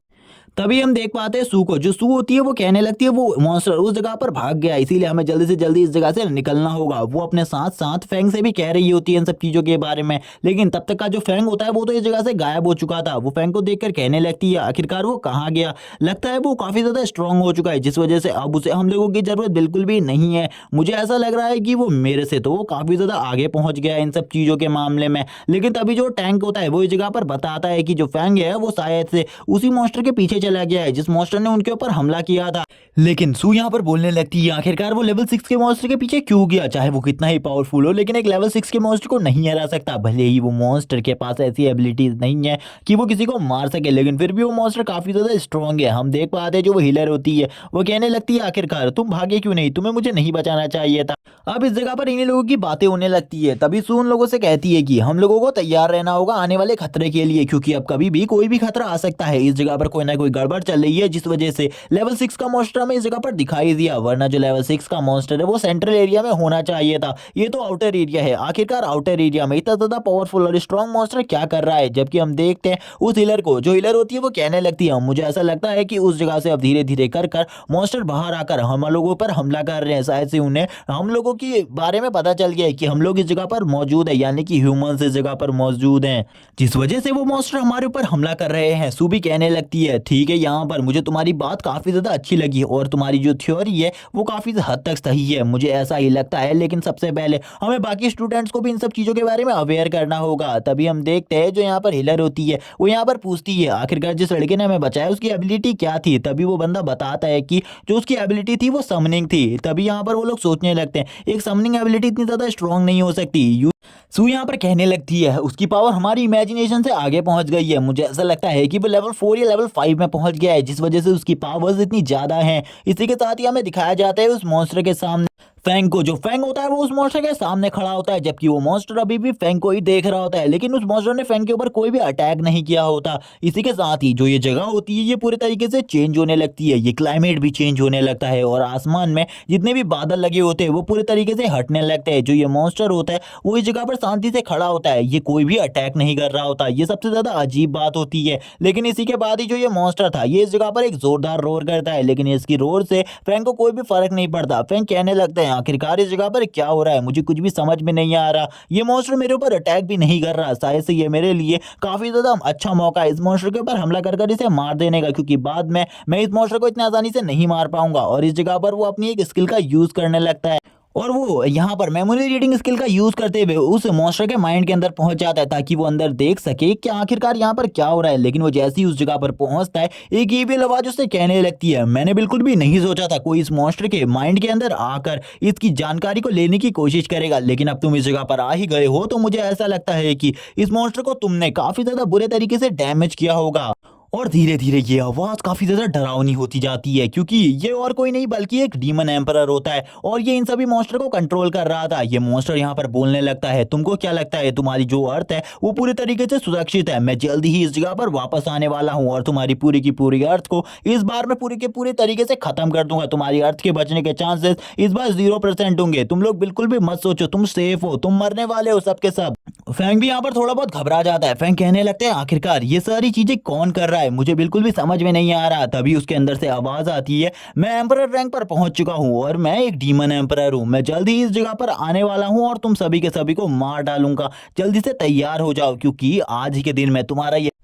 तभी हम देख पाते हैं सू को, जो सू होती है वो कहने लगती है वो मॉन्स्टर उस जगह पर भाग गया, इसीलिए हमें जल्दी से जल्दी इस जगह से निकलना होगा। वो अपने साथ साथ फैंग से भी कह रही होती है इन सब चीजों के बारे में, लेकिन तब तक का जो फैंग होता है वो तो इस जगह से गायब हो चुका था। वो फैंग को देखकर कहने लगती है आखिरकार वो कहाँ गया, लगता है वो काफी ज्यादा स्ट्रांग हो चुका है, जिस वजह से अब उसे हम लोगों की जरूरत बिल्कुल भी नहीं है। मुझे ऐसा लग रहा है कि वो मेरे से तो वो काफी ज्यादा आगे पहुंच गया इन सब चीजों के मामले में। लेकिन तभी जो टैंक होता है वो इस जगह पर बताता है कि जो फैंग है वो शायद से उसी मॉन्स्टर के पीछे चला गया है जिस मॉन्स्टर ने उनके ऊपर हमला किया था। लेकिन सू यहाँ पर बोलने लगती है आखिरकार वो लेवल 6 के मॉन्स्टर के पीछे क्यों गया, चाहे वो कितना ही पावरफुल हो लेकिन एक लेवल 6 के मॉन्स्टर को नहीं हरा सकता। भले ही वो मॉन्स्टर के पास ऐसी एबिलिटीज नहीं है कि वो किसी को मार सके, लेकिन फिर भी वो मॉन्स्टर काफी ज्यादा स्ट्रांग है। हम देख पाते हैं जो वो हीलर होती है वो कहने लगती है आखिरकार तुम भागे क्यों नहीं, तुम्हें मुझे नहीं बचाना चाहिए था। अब इस जगह पर इन्हीं लोगों की बातें होने लगती है। तभी सू उन लोगों से कहती है कि हम लोगों को तैयार रहना होगा आने वाले खतरे के लिए, क्योंकि अब कभी भी कोई भी खतरा आ सकता है। इस जगह पर कोई ना कोई गड़बड़ चल रही है जिस वजह से लेवल 6 का मॉन्स्टर हमें इस जगह पर दिखाई दिया, वरना जो लेवल 6 का मॉन्स्टर है वो सेंट्रल एरिया में होना चाहिए था। ये तो आउटर एरिया है, आखिरकार आउटर एरिया में इतना ज्यादा पावरफुल और स्ट्रॉन्ग मॉन्स्टर क्या कर रहा है। जबकि हम देखते हैं उस हिलर को, जो हिलर होती है वो कहने लगती है मुझे ऐसा लगता है कि उस जगह से अब धीरे धीरे कर कर मॉन्स्टर बाहर आकर हम लोगों पर हमला कर रहे हैं। शायद से उन्हें हम लोगों के बारे में पता चल गया है कि हम लोग इस जगह पर मौजूद है, यानी कि ह्यूमंस इस जगह पर मौजूद हैं, जिस वजह से वो मॉन्स्टर हमारे ऊपर हमला कर रहे हैं। सू भी कहने लगती है ठीक है, यहाँ पर मुझे तुम्हारी बात काफी ज्यादा अच्छी लगी और तुम्हारी जो थ्योरी है वो काफी हद तक सही है, मुझे ऐसा ही लगता है। लेकिन सबसे पहले हमें बाकी स्टूडेंट्स को भी इन सब चीजों के बारे में अवेयर करना होगा। तभी हम देखते हैं जो यहाँ पर हिलर होती है वो यहाँ पर पूछती है आखिरकार जिस लड़के ने हमें बचाया उसकी एबिलिटी क्या थी। तभी वो बंदा बताता है कि जो उसकी एबिलिटी थी वो समनिंग थी। तभी यहाँ पर वो लोग सोचने लगते हैं एक समनिंग एबिलिटी इतनी ज्यादा स्ट्रांग नहीं हो सकती। सू यहाँ पर कहने लगती है उसकी पावर हमारी इमेजिनेशन से आगे पहुंच गई है, मुझे ऐसा लगता है कि वो लेवल 4 या लेवल 5 में पहुंच गया है, जिस वजह से उसकी पावर्स इतनी ज्यादा हैं। इसी के साथ ही हमें दिखाया जाता है उस मॉन्स्टर के सामने फैंग को, जो फैंग होता है वो उस मॉन्स्टर के सामने खड़ा होता है, जबकि वो मॉन्स्टर अभी भी फैंग को ही देख रहा होता है, लेकिन उस मॉन्स्टर ने फैंग के ऊपर कोई भी अटैक नहीं किया होता। इसी के साथ ही जो ये जगह होती है ये पूरे तरीके से चेंज होने लगती है, ये क्लाइमेट भी चेंज होने लगता है और आसमान में जितने भी बादल लगे होते हैं वो पूरे तरीके से हटने लगते हैं। जो ये मॉन्स्टर होता है वो इस जगह पर शांति से खड़ा होता है, ये कोई भी अटैक नहीं कर रहा होता, ये सबसे ज्यादा अजीब बात होती है। लेकिन इसी के बाद ही जो ये मॉन्स्टर था ये इस जगह पर एक जोरदार रोर करता है, लेकिन इसकी रोर से फैंग को कोई भी फर्क नहीं पड़ता। फैंग कहने लगते हैं आखिरकार इस जगह पर क्या हो रहा है, मुझे कुछ भी समझ में नहीं आ रहा, ये मॉन्स्टर मेरे ऊपर अटैक भी नहीं कर रहा, शायद से ये मेरे लिए काफी ज्यादा अच्छा मौका है इस मॉन्स्टर के ऊपर हमला कर कर इसे मार देने का, क्योंकि बाद में मैं इस मॉन्स्टर को इतनी आसानी से नहीं मार पाऊंगा। और इस जगह पर वो अपनी एक स्किल का यूज करने लगता है और वो यहाँ पर मेमोरी रीडिंग स्किल का यूज करते हुए उस मॉन्स्टर के माइंड के अंदर पहुंच जाता है ताकि वो अंदर देख सके कि आखिरकार यहाँ पर क्या हो रहा है। लेकिन वो जैसे ही उस जगह पर पहुंचता है एक ईविल आवाज उससे कहने लगती है मैंने बिल्कुल भी नहीं सोचा था कोई इस मॉन्स्टर के माइंड के अंदर आकर इसकी जानकारी को लेने की कोशिश करेगा, लेकिन अब तुम इस जगह पर आ ही गए हो तो मुझे ऐसा लगता है कि इस मॉन्स्टर को तुमने काफी ज्यादा बुरे तरीके से डैमेज किया होगा। और धीरे धीरे ये आवाज काफी ज्यादा डरावनी होती जाती है, क्योंकि ये और कोई नहीं बल्कि एक डीमन एम्परर होता है और ये इन सभी मॉन्स्टर को कंट्रोल कर रहा था। ये मॉन्स्टर यहाँ पर बोलने लगता है तुमको क्या लगता है तुम्हारी जो अर्थ है वो पूरी तरीके से सुरक्षित है, मैं जल्दी ही इस जगह पर वापस आने वाला हूँ और तुम्हारी पूरी की पूरी अर्थ को इस बार मैं पूरी के पूरी तरीके से खत्म कर दूंगा। तुम्हारी अर्थ के बचने के चांसेस इस बार 0% होंगे, तुम लोग बिल्कुल भी मत सोचो, तुम सेफ हो, तुम मरने वाले हो सबके सब। फैंग भी यहाँ पर थोड़ा बहुत घबरा जाता है। फैंग कहने लगते हैं आखिरकार ये सारी चीजें कौन कर रहा है, मुझे बिल्कुल भी समझ में नहीं आ रहा। तभी उसके अंदर से आवाज आती है मैं एम्परर रैंक पर पहुंच चुका हूं और मैं एक डीमन एम्परर हूं, मैं जल्दी ही इस जगह पर आने वाला हूं और तुम सभी के सभी को मार डालूंगा, जल्दी से तैयार हो जाओ क्योंकि आज ही के दिन मैं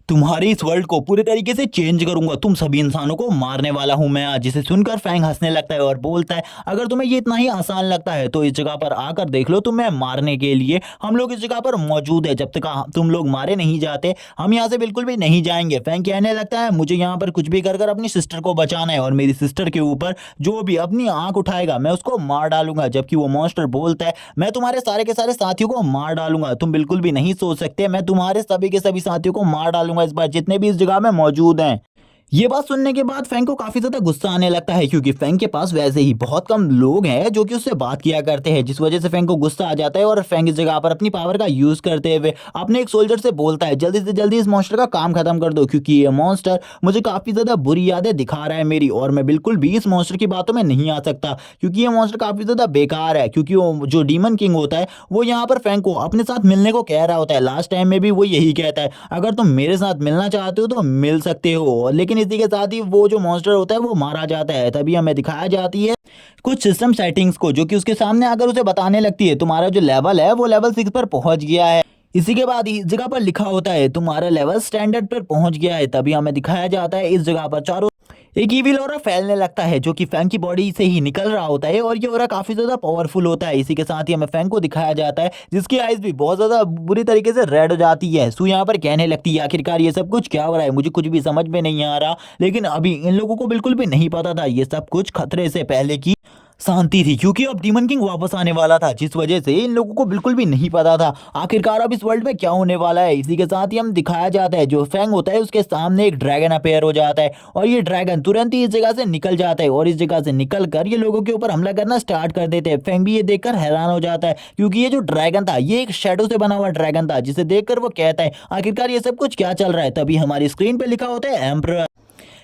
तुम्हारी इस वर्ल्ड को पूरे तरीके से चेंज करूंगा, तुम सभी इंसानों को मारने वाला हूं मैं आज। जिसे सुनकर फैंग हंसने लगता है और बोलता है अगर तुम्हें ये इतना ही आसान लगता है तो इस जगह पर आकर देख लो, तुम्हें मारने के लिए हम लोग इस जगह पर मौजूद है, जब तक तुम लोग मारे नहीं जाते हम यहाँ से बिल्कुल भी नहीं जाएंगे। फैंग कहने लगता है मुझे यहाँ पर कुछ भी कर अपनी सिस्टर को बचाना है और मेरी सिस्टर के ऊपर जो भी अपनी आंख उठाएगा मैं उसको मार डालूंगा। जबकि वो मॉन्स्टर बोलता है मैं तुम्हारे सारे के सारे साथियों को मार डालूंगा, तुम बिल्कुल भी नहीं सोच सकते, मैं तुम्हारे सभी के सभी साथियों को मार डालूंगा इस बार जितने भी इस जगह में मौजूद हैं। ये बात सुनने के बाद फैंग को काफी ज्यादा गुस्सा आने लगता है, क्योंकि फैंग के पास वैसे ही बहुत कम लोग हैं जो कि उससे बात किया करते हैं, जिस वजह से फैंग को गुस्सा आ जाता है और फैंग इस जगह पर अपनी पावर का यूज करते हुए अपने एक सोल्जर से बोलता है जल्दी से जल्दी इस मॉन्स्टर का काम खत्म कर दो, क्योंकि ये मॉन्स्टर मुझे काफी ज्यादा बुरी यादें दिखा रहा है मेरी और मैं बिल्कुल भी इस मॉन्स्टर की बातों में नहीं आ सकता, क्योंकि ये मॉन्स्टर काफी ज्यादा बेकार है। क्योंकि वो जो डीमन किंग होता है वो यहाँ पर फैंग को अपने साथ मिलने को कह रहा होता है, लास्ट टाइम में भी वो यही कहता है अगर तुम मेरे साथ मिलना चाहते हो तो मिल सकते हो, लेकिन इसी के साथ ही वो जो मॉन्स्टर होता है वो मारा जाता है। तभी हमें दिखाया जाती है कुछ सिस्टम सेटिंग्स को, जो कि उसके सामने अगर उसे बताने लगती है तुम्हारा जो लेवल है वो लेवल 6 पर पहुंच गया है। इसी के बाद इस जगह पर लिखा होता है तुम्हारा लेवल स्टैंडर्ड पर पहुंच गया है। तभी हमें दिखाया जाता है इस जगह पर चारों एक ईविल ऑरा फैलने लगता है, जो कि फैंग की बॉडी से ही निकल रहा होता है और ये ऑरा काफी ज्यादा पावरफुल होता है। इसी के साथ ही हमें फैंग को दिखाया जाता है जिसकी आइज भी बहुत ज्यादा बुरी तरीके से रेड हो जाती है। सू यहाँ पर कहने लगती है आखिरकार ये सब कुछ क्या हो रहा है, मुझे कुछ भी समझ में नहीं आ रहा। लेकिन अभी इन लोगों को बिल्कुल भी नहीं पता था ये सब कुछ खतरे से पहले की शांति थी, क्योंकि अब डीमन किंग वापस आने वाला था, जिस वजह से इन लोगों को बिल्कुल भी नहीं पता था आखिरकार अब इस वर्ल्ड में क्या होने वाला है। इसी के साथ ही हम दिखाया जाता है जो फैंग होता है उसके सामने एक ड्रैगन अपेयर हो जाता है और ये ड्रैगन तुरंत ही इस जगह से निकल जाता है और इस जगह से निकल कर ये लोगों के ऊपर हमला करना स्टार्ट कर देते हैं। फैंग भी ये देखकर हैरान हो जाता है, क्योंकि ये जो ड्रैगन था ये एक शेडो से बना हुआ ड्रैगन था, जिसे देखकर वो कहता है आखिरकार ये सब कुछ क्या चल रहा है। तभी हमारी स्क्रीन पे लिखा होता है एम्परर।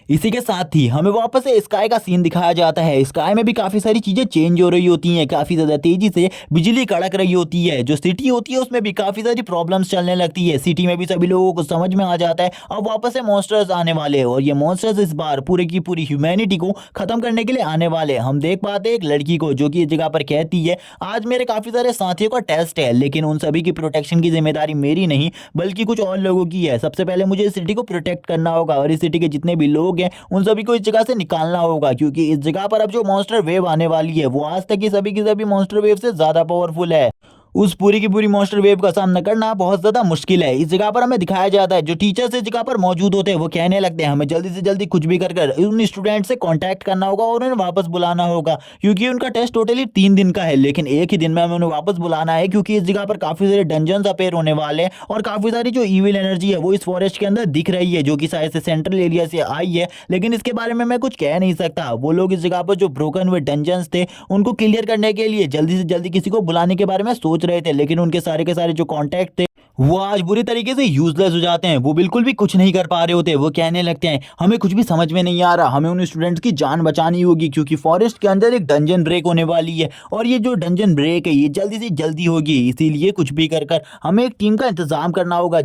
इसी के साथ ही हमें वापस से स्काई का सीन दिखाया जाता है। स्काई में भी काफ़ी सारी चीज़ें चेंज हो रही होती हैं, काफ़ी ज़्यादा तेज़ी से बिजली कड़क रही होती है। जो सिटी होती है उसमें भी काफ़ी सारी प्रॉब्लम्स चलने लगती है। सिटी में भी सभी लोगों को समझ में आ जाता है अब वापस से मॉन्स्टर्स आने वाले हैं और ये मॉन्स्टर्स इस बार पूरे की पूरी ह्यूमैनिटी को ख़त्म करने के लिए आने वाले हैं। हम देख पाते हैं एक लड़की को जो कि इस जगह पर कहती है आज मेरे काफ़ी सारे साथियों का टेस्ट है, लेकिन उन सभी की प्रोटेक्शन की जिम्मेदारी मेरी नहीं बल्कि कुछ और लोगों की है। सबसे पहले मुझे इस सिटी को प्रोटेक्ट करना होगा और इस सिटी के जितने भी लोग हैं उन सभी को इस जगह से निकालना होगा, क्योंकि इस जगह पर अब जो मॉन्स्टर वेव आने वाली है वो आज तक की सभी मॉन्स्टर वेव से ज्यादा पावरफुल है। उस पूरी की पूरी मॉन्स्टर वेव का सामना करना बहुत ज्यादा मुश्किल है। इस जगह पर हमें दिखाया जाता है जो टीचर्स इस जगह पर मौजूद होते हैं वो कहने लगते हैं हमें जल्दी से जल्दी कुछ भी कर उन स्टूडेंट से कांटेक्ट करना होगा और उन्हें वापस बुलाना होगा, क्योंकि उनका टेस्ट टोटली 3 दिन का है, लेकिन एक ही दिन में हमें उन्हें वापस बुलाना है, क्योंकि इस जगह पर काफी सारे डंजन्स अपेयर होने वाले हैं और काफी सारी जो ईविल एनर्जी है वो इस फॉरेस्ट के अंदर दिख रही है, जो कि शायद से सेंट्रल एरिया से आई है, लेकिन इसके बारे में मैं कुछ कह नहीं सकता। वो लोग इस जगह पर जो ब्रोकन हुए डंजन्स थे उनको क्लियर करने के लिए जल्दी से जल्दी किसी को बुलाने के बारे में सोच रहे थे, लेकिन उनके सारे के सारे जो कॉन्टैक्ट थे वो आज बुरी तरीके से यूजलेस हो जाते हैं। वो बिल्कुल भी कुछ नहीं कर पा रहे होते। वो कहने लगते हैं हमें कुछ भी समझ में नहीं आ रहा, हमें उन स्टूडेंट्स की जान बचानी होगी, क्योंकि फॉरेस्ट के अंदर एक डंजन ब्रेक होने वाली है और ये जो डंजन ब्रेक है ये जल्दी से जल्दी होगी। इसीलिए कुछ भी कर हमें एक टीम का इंतजाम करना होगा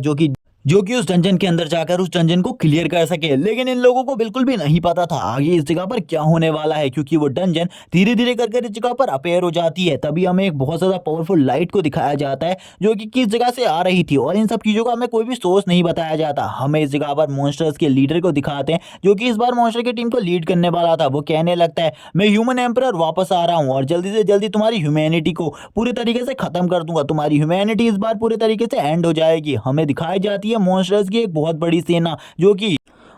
जो कि उस डंजन के अंदर जाकर उस डंजन को क्लियर कर सके। लेकिन इन लोगों को बिल्कुल भी नहीं पता था आगे इस जगह पर क्या होने वाला है, क्योंकि वो डंजन धीरे धीरे करके इस जगह पर अपेयर हो जाती है। तभी हमें एक बहुत ज्यादा पावरफुल लाइट को दिखाया जाता है जो कि किस जगह से आ रही थी और इन सब चीजों का हमें कोई भी सोर्स नहीं बताया जाता। हमें इस जगह पर मॉन्स्टर्स के लीडर को दिखाते हैं जो कि इस बार मॉन्स्टर की टीम को लीड करने वाला था। वो कहने लगता है मैं ह्यूमन एम्परर वापस आ रहा हूँ और जल्दी से जल्दी तुम्हारी ह्यूमैनिटी को पूरे तरीके से खत्म कर दूंगा, तुम्हारी ह्यूमैनिटी इस बार पूरे तरीके से एंड हो जाएगी। हमें दिखाई जाती है मॉन्स्टर्स की बहुत बड़ी सेना जो कि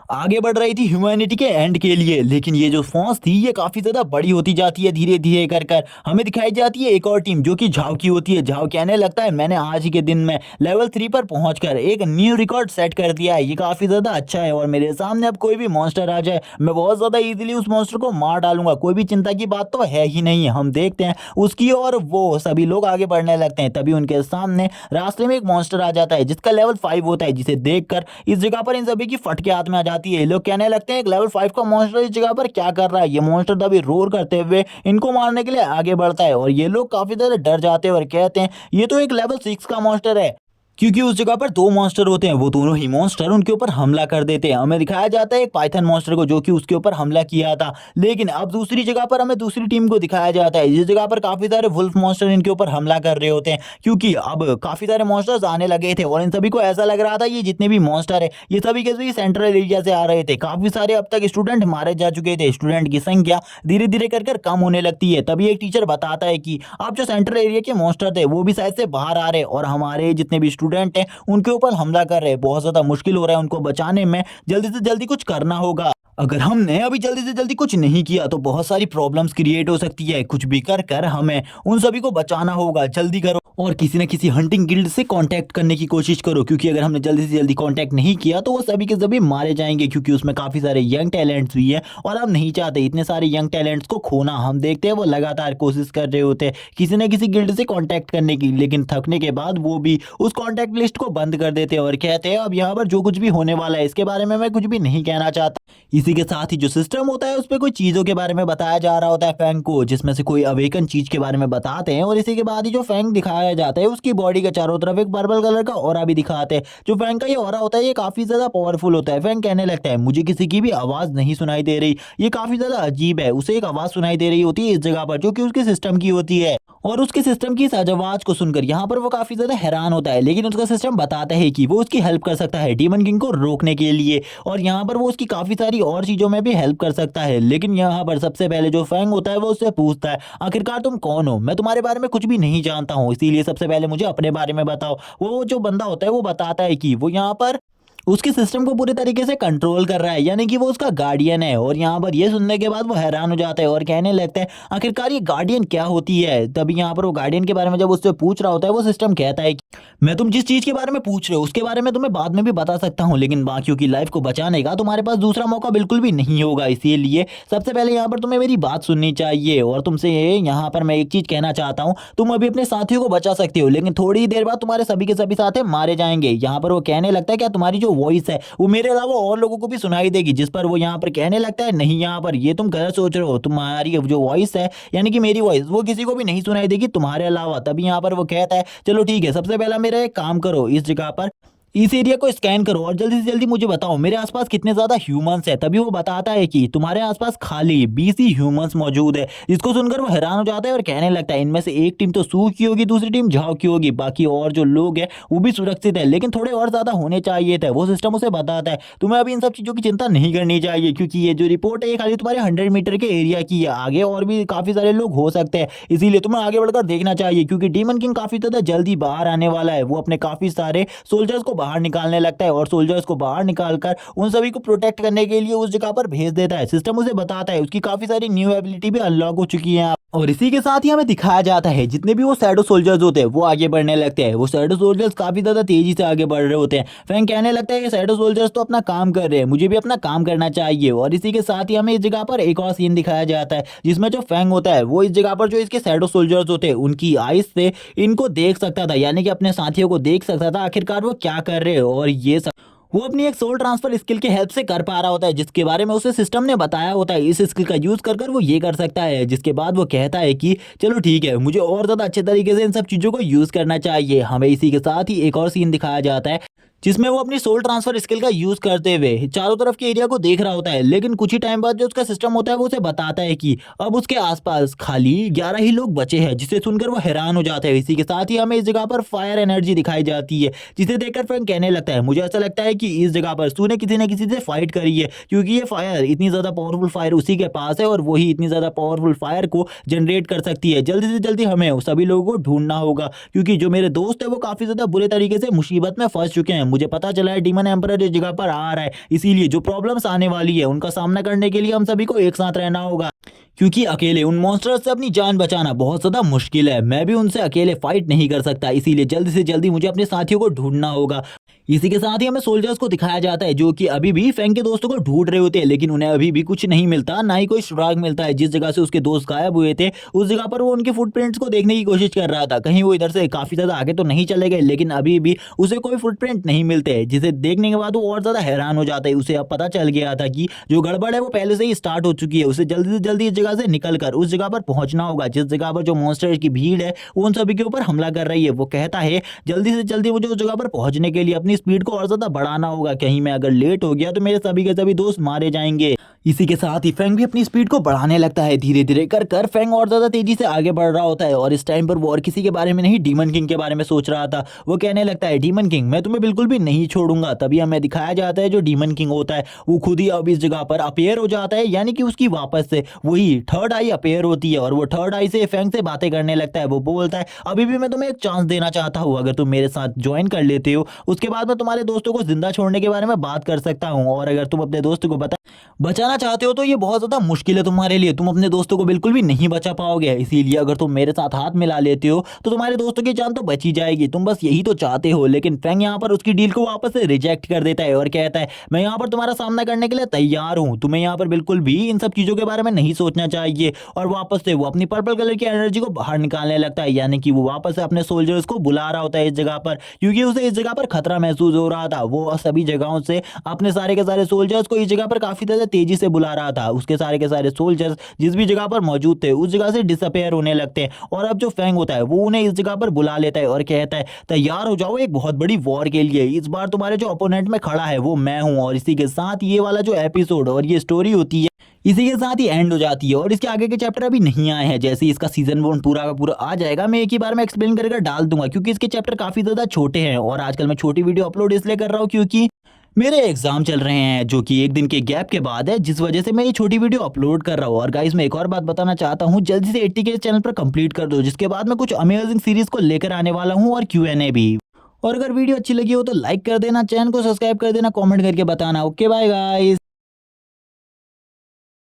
आगे बढ़ रही थी ह्यूमैनिटी के एंड के लिए, लेकिन ये जो फोर्स थी ये काफी ज्यादा बड़ी होती जाती है धीरे धीरे कर हमें दिखाई जाती है एक और टीम जो कि झाव की होती है। झाव कहने लगता है मैंने आज ही के दिन में लेवल 3 पर पहुंचकर एक न्यू रिकॉर्ड सेट कर दिया है, ये काफी ज्यादा अच्छा है और मेरे सामने अब कोई भी मॉन्स्टर आ जाए मैं बहुत ज्यादा इजीली उस मॉन्स्टर को मार डालूंगा, कोई भी चिंता की बात तो है ही नहीं। हम देखते हैं उसकी और वो सभी लोग आगे बढ़ने लगते हैं। तभी उनके सामने रास्ते में एक मॉन्स्टर आ जाता है जिसका लेवल 5 होता है, जिसे देखकर इस जगह पर इन सभी की फटके हाथ में आ जाती है। लोग कहने लगते हैं एक लेवल 5 का मॉन्स्टर इस जगह पर क्या कर रहा है। ये मॉन्स्टर तभी रोर करते हुए इनको मारने के लिए आगे बढ़ता है और ये लोग काफी ज्यादा डर जाते हैं और कहते हैं ये तो एक लेवल 6 का मॉन्स्टर है, क्योंकि उस जगह पर 2 मॉन्स्टर होते हैं। वो दोनों ही मॉन्स्टर उनके ऊपर हमला कर देते हैं। हमें दिखाया जाता है एक पाइथन मॉन्स्टर को जो कि उसके ऊपर हमला किया था, लेकिन अब दूसरी जगह पर हमें दूसरी टीम को दिखाया जाता है जिस जगह पर काफी सारे वुल्फ मॉन्स्टर इनके ऊपर हमला कर रहे होते हैं, क्योंकि अब काफी सारे मॉन्स्टर्स आने लगे थे और इन सभी को ऐसा लग रहा था ये जितने भी मॉन्स्टर है ये सभी के सभी सेंट्रल एरिया से आ रहे थे। काफी सारे अब तक स्टूडेंट मारे जा चुके थे, स्टूडेंट की संख्या धीरे धीरे कर कम होने लगती है। तभी एक टीचर बताता है कि अब जो सेंट्रल एरिया के मॉन्स्टर थे वो भी शायद से बाहर आ रहे और हमारे जितने भी स्टूडेंट हैं उनके ऊपर हमला कर रहे हैं। बहुत ज्यादा मुश्किल हो रहा है उनको बचाने में, जल्दी से जल्दी कुछ करना होगा। अगर हमने अभी जल्दी से जल्दी कुछ नहीं किया तो बहुत सारी प्रॉब्लम्स क्रिएट हो सकती है। कुछ भी कर हमें उन सभी को बचाना होगा, जल्दी करो और किसी न किसी हंटिंग गिल्ड से कांटेक्ट करने की कोशिश करो, क्योंकि अगर हमने जल्दी से जल्दी कांटेक्ट नहीं किया तो वो सभी के सभी मारे जाएंगे, क्योंकि उसमें काफी सारे यंग टैलेंट्स भी हैं और हम नहीं चाहते इतने सारे यंग टैलेंट्स को खोना। हम देखते हैं वो लगातार कोशिश कर रहे होते हैं किसी न किसी गिल्ड से कांटेक्ट करने की, लेकिन थकने के बाद वो भी उस कांटेक्ट लिस्ट को बंद कर देते हैं और कहते हैं अब यहाँ पर जो कुछ भी होने वाला है इसके बारे में मैं कुछ भी नहीं कहना चाहता। इसी के साथ ही जो सिस्टम होता है उस पर कोई चीजों के बारे में बताया जा रहा होता है फैंग को, जिसमें से कोई अवेकन चीज के बारे में बताते हैं और इसी के बाद ही जो फैंग दिखाया दिखाया जाता है उसकी बॉडी के चारों तरफ एक पर्पल कलर का ऑरा भी दिखाते हैं। जो फैंग का ये ऑरा होता है ये काफी ज्यादा पावरफुल होता है। फैंग कहने लगता है मुझे किसी की भी आवाज नहीं सुनाई दे रही, ये काफी ज्यादा अजीब है। उसे एक आवाज सुनाई दे रही होती है इस जगह पर जो कि उसके सिस्टम की होती है, और उसके सिस्टम की इस आवाज को सुनकर यहाँ पर वो काफी ज्यादा हैरान होता है। लेकिन उसका सिस्टम बताता है कि वो उसकी हेल्प कर सकता है डीमन किंग को रोकने के लिए, और यहाँ पर वो उसकी काफी सारी और चीजों में भी हेल्प कर सकता है। लेकिन यहाँ पर सबसे पहले जो फैंग होता है वो उससे पूछता है आखिरकार तुम कौन हो, मैं तुम्हारे बारे में कुछ भी नहीं जानता हूँ, इसीलिए सबसे पहले मुझे अपने बारे में बताओ। वो जो बंदा होता है वो बताता है कि वो यहाँ पर उसके सिस्टम को पूरे तरीके से कंट्रोल कर रहा है, यानी कि वो उसका गार्डियन है। और यहाँ पर ये सुनने के बाद वो हैरान हो जाता है और कहने लगता है आखिरकार ये गार्डियन क्या होती है। तभी यहाँ पर वो गार्डियन के बारे में जब उससे पूछ रहा होता है वो सिस्टम कहता है कि मैं तुम जिस चीज के बारे में पूछ रहे हो उसके बारे में तुम्हें बाद में भी बता सकता हूँ, लेकिन बाकियों की लाइफ को बचाने का तुम्हारे पास दूसरा मौका बिल्कुल भी नहीं होगा। इसीलिए सबसे पहले यहाँ पर तुम्हें मेरी बात सुननी चाहिए। और तुमसे यहाँ पर मैं एक चीज कहना चाहता हूँ, तुम अभी अपने साथियों को बचा सकते हो लेकिन थोड़ी ही देर बाद तुम्हारे सभी के सभी साथी मारे जाएंगे। यहाँ पर वो कहने लगता है क्या तुम्हारी जो वॉइस है वो मेरे अलावा और लोगों को भी सुनाई देगी, जिस पर वो यहाँ पर कहने लगता है नहीं, यहाँ पर ये तुम गलत सोच रहे हो, तुम्हारी जो वॉइस है यानी कि मेरी वॉइस वो किसी को भी नहीं सुनाई देगी तुम्हारे अलावा। तभी यहाँ पर वो कहता है चलो ठीक है, सबसे पहला मेरा एक काम करो, इस जगह पर इस एरिया को स्कैन करो और जल्दी से जल्दी मुझे बताओ मेरे आसपास कितने ज्यादा ह्यूमंस है। तभी वो बताता है कि तुम्हारे आसपास खाली 20 ही ह्यूमंस मौजूद है। जिसको सुनकर वो हैरान हो जाता है और कहने लगता है इनमें से एक टीम तो सू की होगी, दूसरी टीम झाओ की होगी, बाकी और जो लोग हैं वो भी सुरक्षित है लेकिन थोड़े और ज्यादा होने चाहिए थे। वो सिस्टम उसे बताता है तुम्हें अभी इन सब चीजों की चिंता नहीं करनी चाहिए क्योंकि ये जो रिपोर्ट है ये खाली तुम्हारे 100 मीटर के एरिया की है, आगे और भी काफी सारे लोग हो सकते हैं, इसीलिए तुम्हें आगे बढ़कर देखना चाहिए क्योंकि डीमन किंग काफी ज्यादा जल्दी बाहर आने वाला है। वो अपने काफी सारे सोल्जर्स को बाहर निकालने लगता है और सोल्जर्स को बाहर निकालकर उन सभी को प्रोटेक्ट करने के लिए उस जगह पर भेज देता है। सिस्टम उसे बताता है उसकी काफी सारी न्यू एबिलिटी भी अनलॉक हो चुकी है। और इसी के साथ ही हमें दिखाया जाता है जितने भी वो शैडो सोल्जर्स होते हैं वो आगे बढ़ने लगते हैं। वो शैडो सोल्जर्स काफी ज्यादा तेजी से आगे बढ़ रहे होते हैं। फैंग कहने लगता है कि शैडो सोल्जर्स तो अपना काम कर रहे हैं, मुझे भी अपना काम करना चाहिए। और इसी के साथ ही हमें इस जगह पर एक और सीन दिखाया जाता है जिसमें जो फैंग होता है वो इस जगह पर जो इसके शैडो सोल्जर्स होते हैं उनकी आइज से इनको देख सकता था, यानी कि अपने साथियों को देख सकता था आखिरकार वो क्या कर रहे हैं। और ये सब वो अपनी एक सोल ट्रांसफर स्किल के हेल्प से कर पा रहा होता है जिसके बारे में उसे सिस्टम ने बताया होता है। इस स्किल का यूज कर वो ये कर सकता है, जिसके बाद वो कहता है कि चलो ठीक है मुझे और ज्यादा अच्छे तरीके से इन सब चीजों को यूज करना चाहिए। हमें इसी के साथ ही एक और सीन दिखाया जाता है जिसमें वो अपनी सोल ट्रांसफर स्किल का यूज करते हुए चारों तरफ के एरिया को देख रहा होता है। लेकिन कुछ ही टाइम बाद जो उसका सिस्टम होता है वो उसे बताता है कि अब उसके आसपास खाली 11 ही लोग बचे हैं, जिसे सुनकर वो हैरान हो जाता है। इसी के साथ ही हमें इस जगह पर फायर एनर्जी दिखाई जाती है जिसे देखकर फैंग कहने लगता है मुझे ऐसा लगता है कि इस जगह पर सू ने किसी न किसी से फाइट करी है क्योंकि ये फायर इतनी ज्यादा पावरफुल फायर उसी के पास है और वही इतनी ज्यादा पावरफुल फायर को जनरेट कर सकती है। जल्दी से जल्दी हमें उस सभी लोगों को ढूंढना होगा क्योंकि जो मेरे दोस्त है वो काफी ज्यादा बुरे तरीके से मुसीबत में फंस चुके हैं। मुझे पता चला है डीमन एम्परर इस जगह पर आ रहा है, इसीलिए जो प्रॉब्लम्स आने वाली है उनका सामना करने के लिए हम सभी को एक साथ रहना होगा क्योंकि अकेले उन मॉन्स्टर्स से अपनी जान बचाना बहुत ज्यादा मुश्किल है। मैं भी उनसे अकेले फाइट नहीं कर सकता, इसीलिए जल्दी से जल्दी मुझे अपने साथियों को ढूंढना होगा। इसी के साथ ही हमें सोल्जर्स को दिखाया जाता है जो कि अभी भी फैंग के दोस्तों को ढूंढ रहे होते हैं लेकिन उन्हें अभी भी कुछ नहीं मिलता, ना ही कोई सुराग मिलता है। जिस जगह से उसके दोस्त गायब हुए थे उस जगह पर वो उनके फुटप्रिंट्स को देखने की कोशिश कर रहा था, कहीं वो इधर से काफी ज्यादा आगे तो नहीं चले गए लेकिन अभी भी उसे कोई फुटप्रिंट नहीं मिलते, जिसे देखने के बाद वो और ज्यादा हैरान हो जाता है। उसे अब पता चल गया था कि जो गड़बड़ है वो पहले से ही स्टार्ट हो चुकी है। उसे जल्दी से जल्दी इस जगह से निकलकर उस जगह पर पहुंचना होगा जिस जगह पर जो मॉन्स्टर की भीड़ है वो उन सभी के ऊपर हमला कर रही है। वो कहता है जल्दी से जल्दी मुझे उस जगह पर पहुंचने के लिए अपनी स्पीड को और ज्यादा बढ़ाना होगा, कहीं मैं अगर लेट हो गया तो मेरे सभी के सभी दोस्त मारे जाएंगे। इसी के साथ ही फैंग भी अपनी स्पीड को बढ़ाने लगता है। धीरे धीरे कर कर फैंग और ज्यादा तेजी से आगे बढ़ रहा होता है और इस टाइम पर वो और किसी के बारे में नहीं डीमन किंग के बारे में सोच रहा था। वो कहने लगता है डीमन किंग मैं तुम्हें बिल्कुल भी नहीं छोड़ूंगा। तभी हमें दिखाया जाता है जो डीमन किंग होता है वो खुद ही अब इस जगह पर अपेयर हो जाता है, यानी कि उसकी वापस से वही थर्ड आई अपेयर होती है और वो थर्ड आई से फैंग से बातें करने लगता है। वो बोलता है अभी भी मैं तुम्हें एक चांस देना चाहता हूँ, अगर तुम मेरे साथ ज्वाइन कर लेते हो उसके बाद मैं तुम्हारे दोस्तों को जिंदा छोड़ने के बारे में बात कर सकता हूँ, और अगर तुम अपने दोस्तों को बचाना चाहते हो तो ये बहुत ज्यादा मुश्किल है तुम्हारे लिए, तुम अपने दोस्तों को बिल्कुल भी नहीं बचा पाओगे। इसीलिए अगर तुम मेरे साथ हाथ मिला लेते हो तो तुम्हारे दोस्तों की जान तो बची जाएगी, तुम बस यही तो चाहते हो। लेकिन फैंग यहाँ पर उसकी डील को वापस से रिजेक्ट कर देता है और कहता है मैं यहाँ पर तुम्हारा सामना करने के लिए तैयार हूँ, तुम्हें यहाँ पर बिल्कुल भी इन सब चीजों के बारे में नहीं सोचना चाहिए। और वापस से वो अपनी पर्पल कलर की एनर्जी को बाहर निकालने लगता है, यानी कि वो वापस से अपने सोल्जर्स को बुला रहा होता है इस जगह पर, क्योंकि उसे इस जगह पर खतरा महसूस हो रहा था। वो सभी जगहों से अपने सारे के सारे सोल्जर्स को इस जगह पर काफी ज्यादा तेजी से से बुला रहा था। उसके सारे के सारे सोल्जर्स जिस भी जगह पर मौजूद थे उस जगह से डिसअपेयर होने लगते हैं और अब जो फैंग होता है वो उन्हें इस जगह पर बुला लेता है और कहता है तैयार हो जाओ एक बहुत बड़ी वॉर के लिए। इस बार तुम्हारे जो अपोनेंट में खड़ा है वो मैं हूँ। और इसी के साथ ये वाला जो एपिसोड और ये स्टोरी होती है इसी के साथ ही एंड हो जाती है और इसके आगे के चैप्टर अभी नहीं आए हैं। जैसे इसका सीजन 1 पूरा का पूरा आ जाएगा मैं एक ही बार में एक्सप्लेन करके डाल दूंगा क्योंकि इसके चैप्टर काफी ज्यादा छोटे हैं और आजकल मैं छोटी वीडियो अपलोड इसलिए कर रहा हूँ क्योंकि मेरे एग्जाम चल रहे हैं जो कि एक दिन के गैप के बाद है, जिस वजह से मैं ये छोटी वीडियो अपलोड कर रहा हूँ। और गाइस मैं एक और बात बताना चाहता हूँ, जल्दी से 80 के चैनल पर कंप्लीट कर दो जिसके बाद मैं कुछ अमेजिंग सीरीज को लेकर आने वाला हूँ और Q&A भी। और अगर वीडियो अच्छी लगी हो तो लाइक कर देना, चैनल को सब्सक्राइब कर देना, कमेंट करके बताना। Okay bye guys.